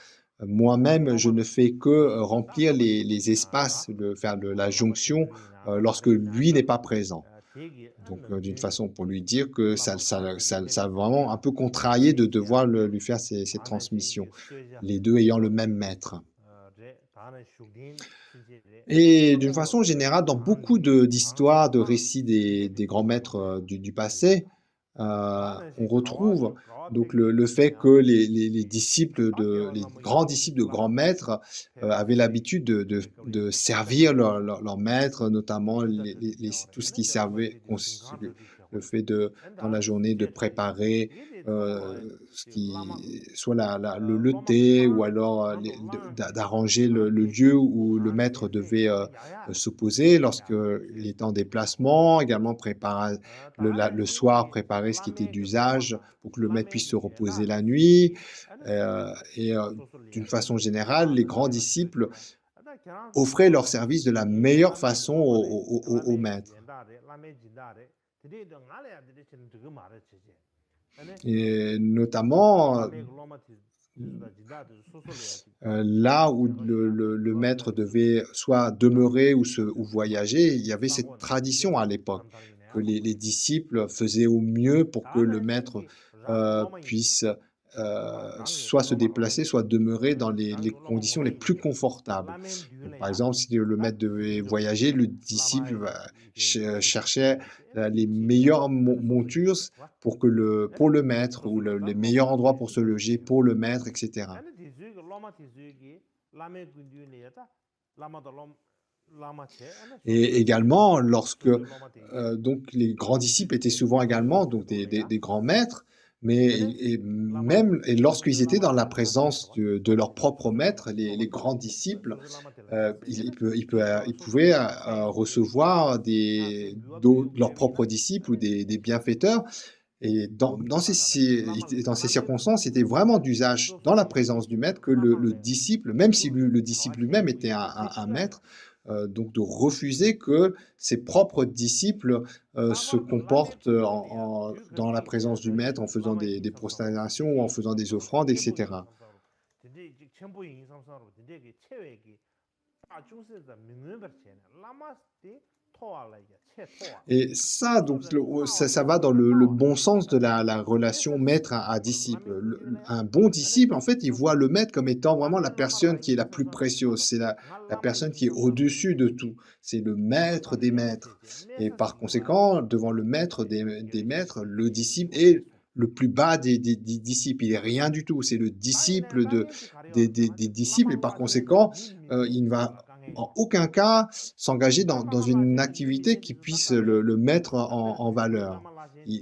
Moi-même, je ne fais que remplir les espaces, faire la jonction lorsque lui n'est pas présent. Donc, d'une façon pour lui dire que ça a vraiment un peu contrarié de devoir lui faire ces transmissions, les deux ayant le même maître. Et d'une façon générale, dans beaucoup d'histoires, de récits des grands maîtres du passé, on retrouve donc le fait que les grands disciples de grands maîtres avaient l'habitude de servir leur maître, notamment tout ce qui servait, le fait dans la journée de préparer soit le thé ou alors d'arranger le lieu où le maître devait se poser lorsqu'il était en déplacement, également préparer le soir, préparer ce qui était d'usage pour que le maître puisse se reposer la nuit. Et d'une façon générale, les grands disciples offraient leur service de la meilleure façon au maître. Et notamment, là où le maître devait soit demeurer ou voyager, il y avait cette tradition à l'époque que les disciples faisaient au mieux pour que le maître puisse soit se déplacer, soit demeurer dans les conditions les plus confortables. Donc, par exemple, si le maître devait voyager, le disciple cherchait les meilleures montures pour le maître, ou les meilleurs endroits pour se loger pour le maître, etc. Et également, lorsque donc les grands disciples étaient souvent également donc des grands maîtres, mais et lorsqu'ils étaient dans la présence de leur propre maître, les grands disciples, ils pouvaient recevoir leurs propres disciples ou des bienfaiteurs. Et dans ces circonstances, c'était vraiment d'usage dans la présence du maître que le disciple, même si le disciple lui-même était un maître, donc de refuser que ses propres disciples se comportent dans la présence du maître en faisant des prosternations ou en faisant des offrandes, etc. Et ça, donc, ça va dans le bon sens de la relation maître à disciple. Un bon disciple, en fait, il voit le maître comme étant vraiment la personne qui est la plus précieuse. C'est la personne qui est au-dessus de tout. C'est le maître des maîtres. Et par conséquent, devant le maître des maîtres, le disciple est le plus bas des disciples. Il n'est rien du tout. C'est le disciple des disciples. Et par conséquent, il ne va en aucun cas s'engager dans une activité qui puisse le mettre en valeur.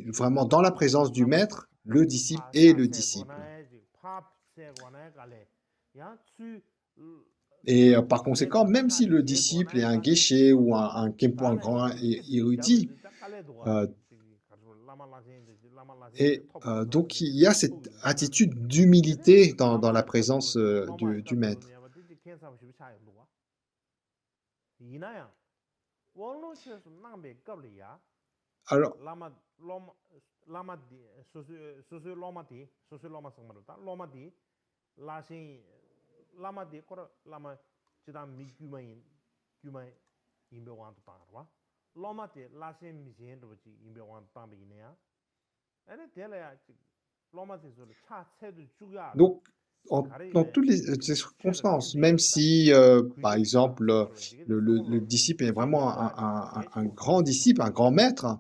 Vraiment dans la présence du maître, le disciple et le disciple. Et par conséquent, même si le disciple est un geshe ou un khenpo, un grand érudit, euh, donc il y a cette attitude d'humilité dans la présence du maître. Alors, donc, dans toutes les circonstances, même si, par exemple, le disciple est vraiment un grand disciple, un grand maître,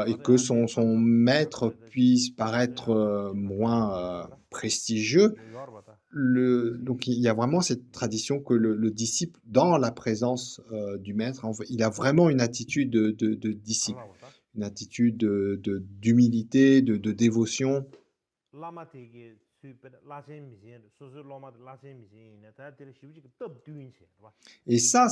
et que son maître puisse paraître moins prestigieux, donc il y a vraiment cette tradition que le disciple, dans la présence du maître, il a vraiment une attitude de disciple, une attitude d'humilité, de dévotion. Et ça,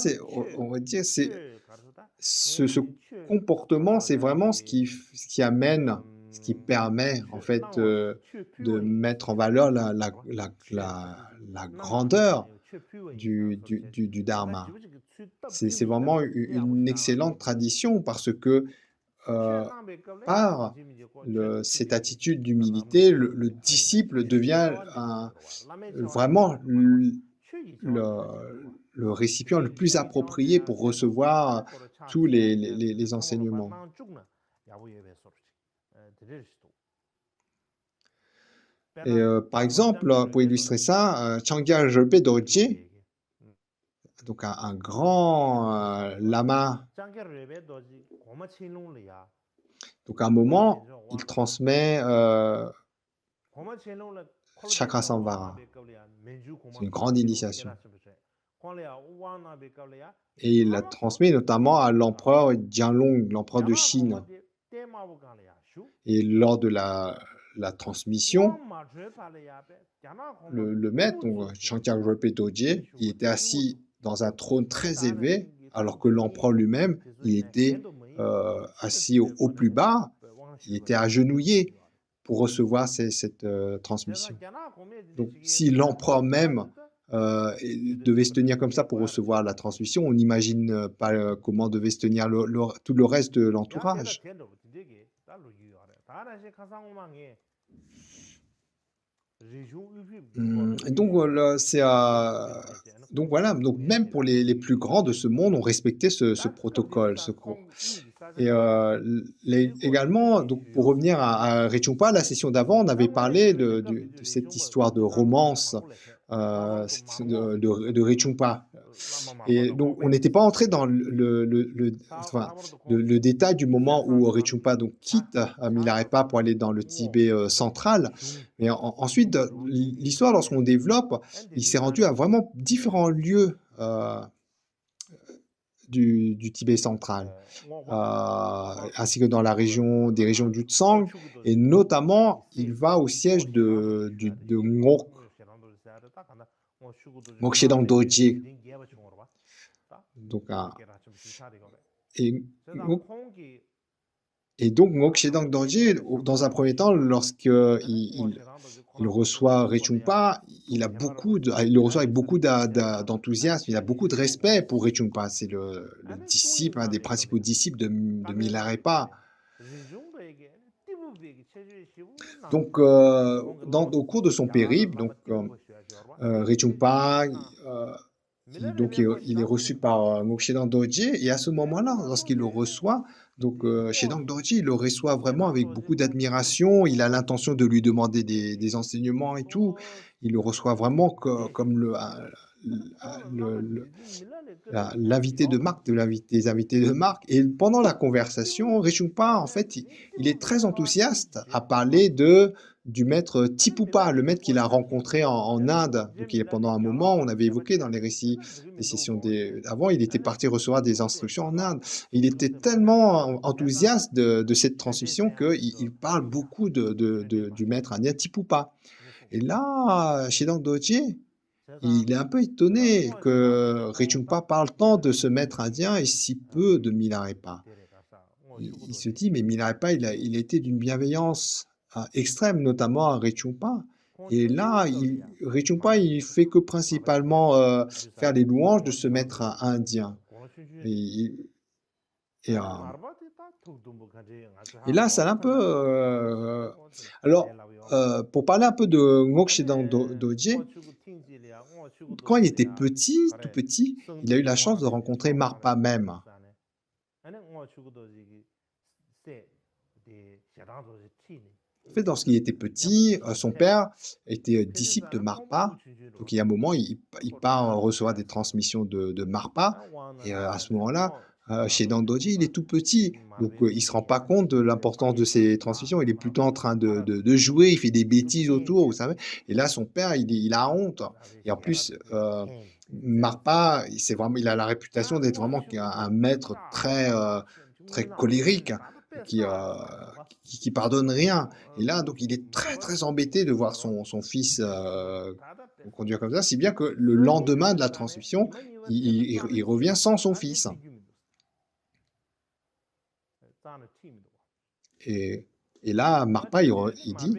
on va dire, ce comportement, c'est vraiment ce qui amène, ce qui permet en fait de mettre en valeur la grandeur du Dharma. C'est vraiment une excellente tradition parce que par cette attitude d'humilité, le disciple devient vraiment le récipient le plus approprié pour recevoir tous les enseignements. Et par exemple, pour illustrer ça, Changyal Rinpoche Dorje, donc un grand lama, donc à un moment, il transmet Chakrasamvara. C'est une grande initiation. Et il la transmet notamment à l'empereur Jianlong, l'empereur de Chine. Et lors de la transmission, le maître, donc Changyal Rinpoche Dorje, il était assis dans un trône très élevé, alors que l'empereur lui-même, il était assis au plus bas, il était agenouillé pour recevoir cette transmission. Donc, si l'empereur même devait se tenir comme ça pour recevoir la transmission, on n'imagine pas comment devait se tenir tout le reste de l'entourage. Donc, donc voilà, donc même pour les plus grands de ce monde, on respectait ce protocole. Et également, donc pour revenir à Rinpoche, la session d'avant, on avait parlé de cette histoire de romance de Rinpoche. Et donc, on n'était pas entré dans le détail du moment où Rinpoche donc quitte Milarepa pour aller dans le Tibet central. Mais ensuite, l'histoire, lorsqu'on développe, il s'est rendu à vraiment différents lieux du Tibet central, ainsi que dans des régions du Tsang, et notamment, il va au siège de Ngokshedang Dorje. Donc, et donc, Ngokshedang Dorje, dans un premier temps, lorsqu'il reçoit Rinpoche, il le reçoit avec beaucoup d'enthousiasme, il a beaucoup de respect pour Rinpoche. C'est le disciple, un des principaux disciples de Milarepa. Donc, au cours de son périple, donc, Rinpoche, il est reçu par Ngokshedang Dorje, et à ce moment-là, lorsqu'il le reçoit, donc Shedang Dorje, il le reçoit vraiment avec beaucoup d'admiration, il a l'intention de lui demander des enseignements et tout, il le reçoit vraiment comme l'invité de marque des invités de marque. Et pendant la conversation, Richungpa, en fait, il est très enthousiaste à parler du maître Tipupa, le maître qu'il a rencontré en Inde. Donc, pendant un moment, on avait évoqué dans les récits des sessions avant, il était parti recevoir des instructions en Inde. Il était tellement enthousiaste de cette transmission qu'il parle beaucoup du maître indien Tipupa. Et là, chez Doji, il est un peu étonné que Richungpa parle tant de ce maître indien et si peu de Milarepa. Il se dit, mais Milarepa, il a été d'une bienveillance extrême, notamment à Richungpa. Et là, Richungpa, il fait que principalement faire les louanges de ce maître indien. Et, et, euh, et là, ça l'a un peu... alors, pour parler un peu de Ngokshedang Dorje, quand il était petit, tout petit, il a eu la chance de rencontrer Marpa même. En fait, lorsqu'il était petit, son père était disciple de Marpa. Donc, il y a un moment, il part recevoir des transmissions de Marpa. Et à ce moment-là, chez Dandoji, il est tout petit. Donc, il ne se rend pas compte de l'importance de ces transmissions. Il est plutôt en train de jouer. Il fait des bêtises autour, vous savez. Et là, son père, il a honte. Et en plus, Marpa, il a la réputation d'être vraiment un maître très colérique, qui pardonne rien. Et là, donc, il est très, très embêté de voir son fils conduire comme ça, si bien que le lendemain de la transmission, il revient sans son fils. Et là, Marpa, il dit,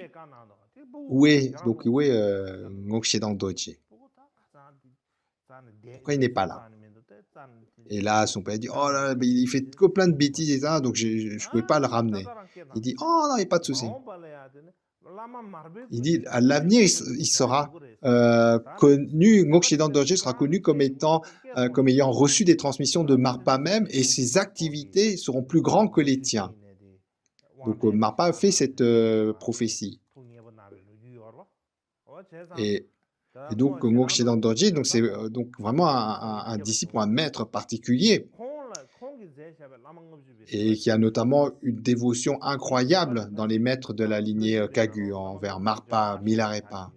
où est Ngokshedang Dorje? Pourquoi il n'est pas là? Et là, son père dit, oh là, il fait que plein de bêtises et ça, donc je ne pouvais pas le ramener. Il dit, oh non, il n'y a pas de souci. Il dit, à l'avenir, il sera connu, Ngokshedang Dorje sera connu comme ayant reçu des transmissions de Marpa même, et ses activités seront plus grandes que les tiens. Donc, Marpa a fait cette prophétie. Et donc, Ngokshedang Dorje, donc c'est donc vraiment un disciple ou un maître particulier, et qui a notamment une dévotion incroyable dans les maîtres de la lignée Kagyu envers Marpa, Milarepa.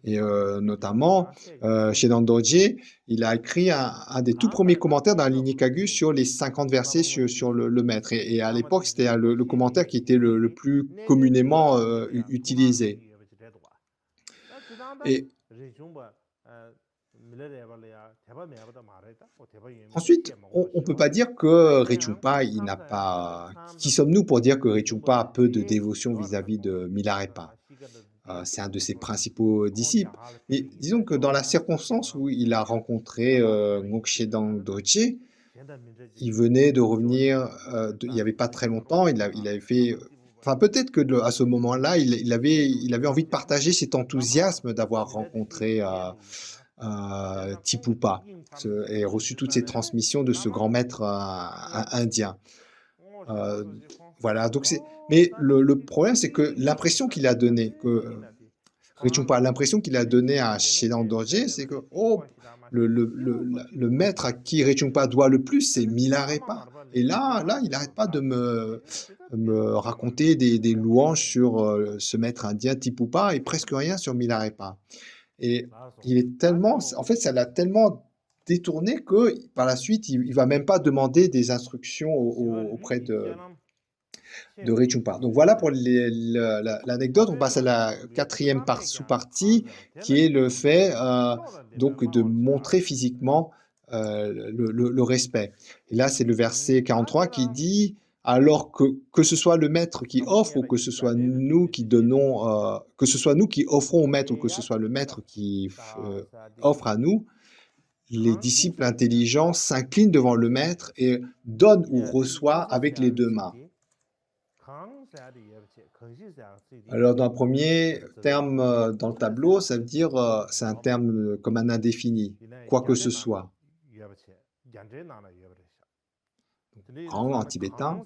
Et notamment, chez Dandoji, il a écrit un des tout premiers commentaires dans la lignée Kagyu sur les 50 versets sur le maître. Et à l'époque, c'était le commentaire qui était le plus communément utilisé. Et ensuite, on ne peut pas dire que Richungpa, qui sommes-nous pour dire que Richungpa a peu de dévotion vis-à-vis de Milarepa? C'est un de ses principaux disciples. Mais disons que dans la circonstance où il a rencontré Ngokshedang Dorje, il venait de revenir, il n'y avait pas très longtemps, il avait fait... Enfin, peut-être que à ce moment-là, il avait envie de partager cet enthousiasme d'avoir rencontré Tipupa et reçu toutes ces transmissions de ce grand maître indien. Voilà, donc mais le problème, c'est que l'impression qu'il a donnée, l'impression qu'il a donnée à Shedang Dorje, c'est que le maître à qui Richungpa doit le plus, c'est Milarepa. Et là, il n'arrête pas de me raconter des louanges sur ce maître indien Tipupa et presque rien sur Milarepa. Et il est tellement, en fait, ça l'a tellement détourné que par la suite, il va même pas demander des instructions auprès de Richungpa. Donc voilà pour l'anecdote. On passe à la quatrième sous-partie, qui est le fait donc de montrer physiquement le respect. Et là, c'est le verset 43 qui dit: alors que ce soit le maître qui offre ou que ce soit nous qui donnons, que ce soit nous qui offrons au maître ou que ce soit le maître qui offre à nous, les disciples intelligents s'inclinent devant le maître et donnent ou reçoivent avec les deux mains. Alors, dans le premier terme dans le tableau, ça veut dire, c'est un terme comme un indéfini, quoi que ce soit. en tibétain.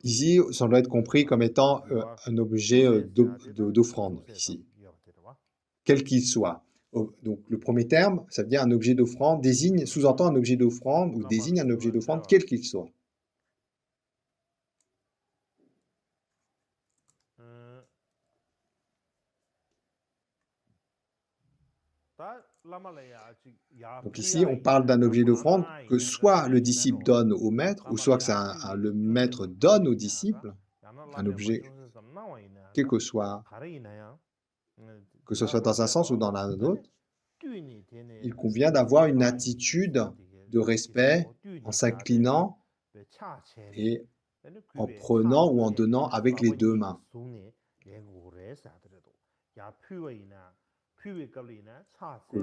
Ici, ça doit être compris comme étant un objet d'offrande, ici, quel qu'il soit. Donc, le premier terme, ça veut dire un objet d'offrande, désigne, sous-entend un objet d'offrande ou désigne un objet d'offrande, quel qu'il soit. Donc ici, on parle d'un objet d'offrande que soit le disciple donne au maître, ou soit que le maître donne au disciple, un objet, quel que soit, que ce soit dans un sens ou dans un autre. Il convient d'avoir une attitude de respect en s'inclinant et en prenant ou en donnant avec les deux mains. Que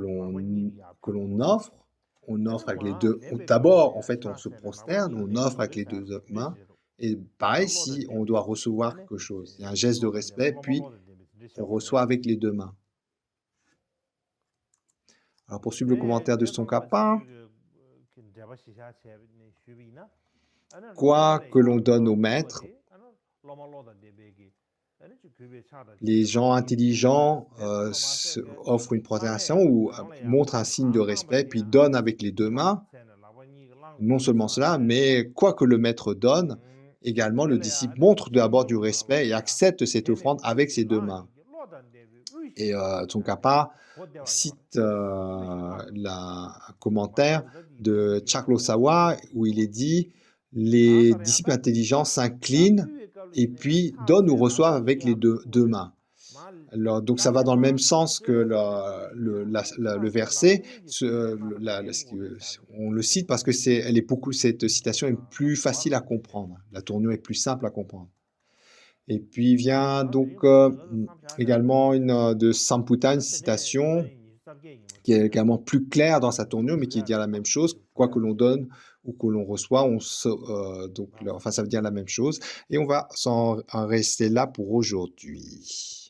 l'on offre, on offre avec les deux. D'abord, en fait, on se prosterne, on offre avec les deux mains. Et pareil, si on doit recevoir quelque chose, il y a un geste de respect, puis on reçoit avec les deux mains. Alors, pour suivre le commentaire de Tsongkhapa, quoi que l'on donne au maître, les gens intelligents offrent une prosternation ou montrent un signe de respect, puis donnent avec les deux mains. Non seulement cela, mais quoi que le maître donne, également le disciple montre d'abord du respect et accepte cette offrande avec ses deux mains. Et Tsongkhapa cite un commentaire de Chaklosawa où il est dit « Les disciples intelligents s'inclinent et puis donnent ou reçoivent avec les deux mains ». Alors, donc ça va dans le même sens que le verset. On le cite parce que cette citation est plus facile à comprendre. La tournure est plus simple à comprendre. Et puis vient donc également une de Samputa, une citation qui est également plus claire dans sa tournure, mais qui dit la même chose. Quoi que l'on donne ou que l'on reçoit, enfin ça veut dire la même chose. Et on va s'en rester là pour aujourd'hui.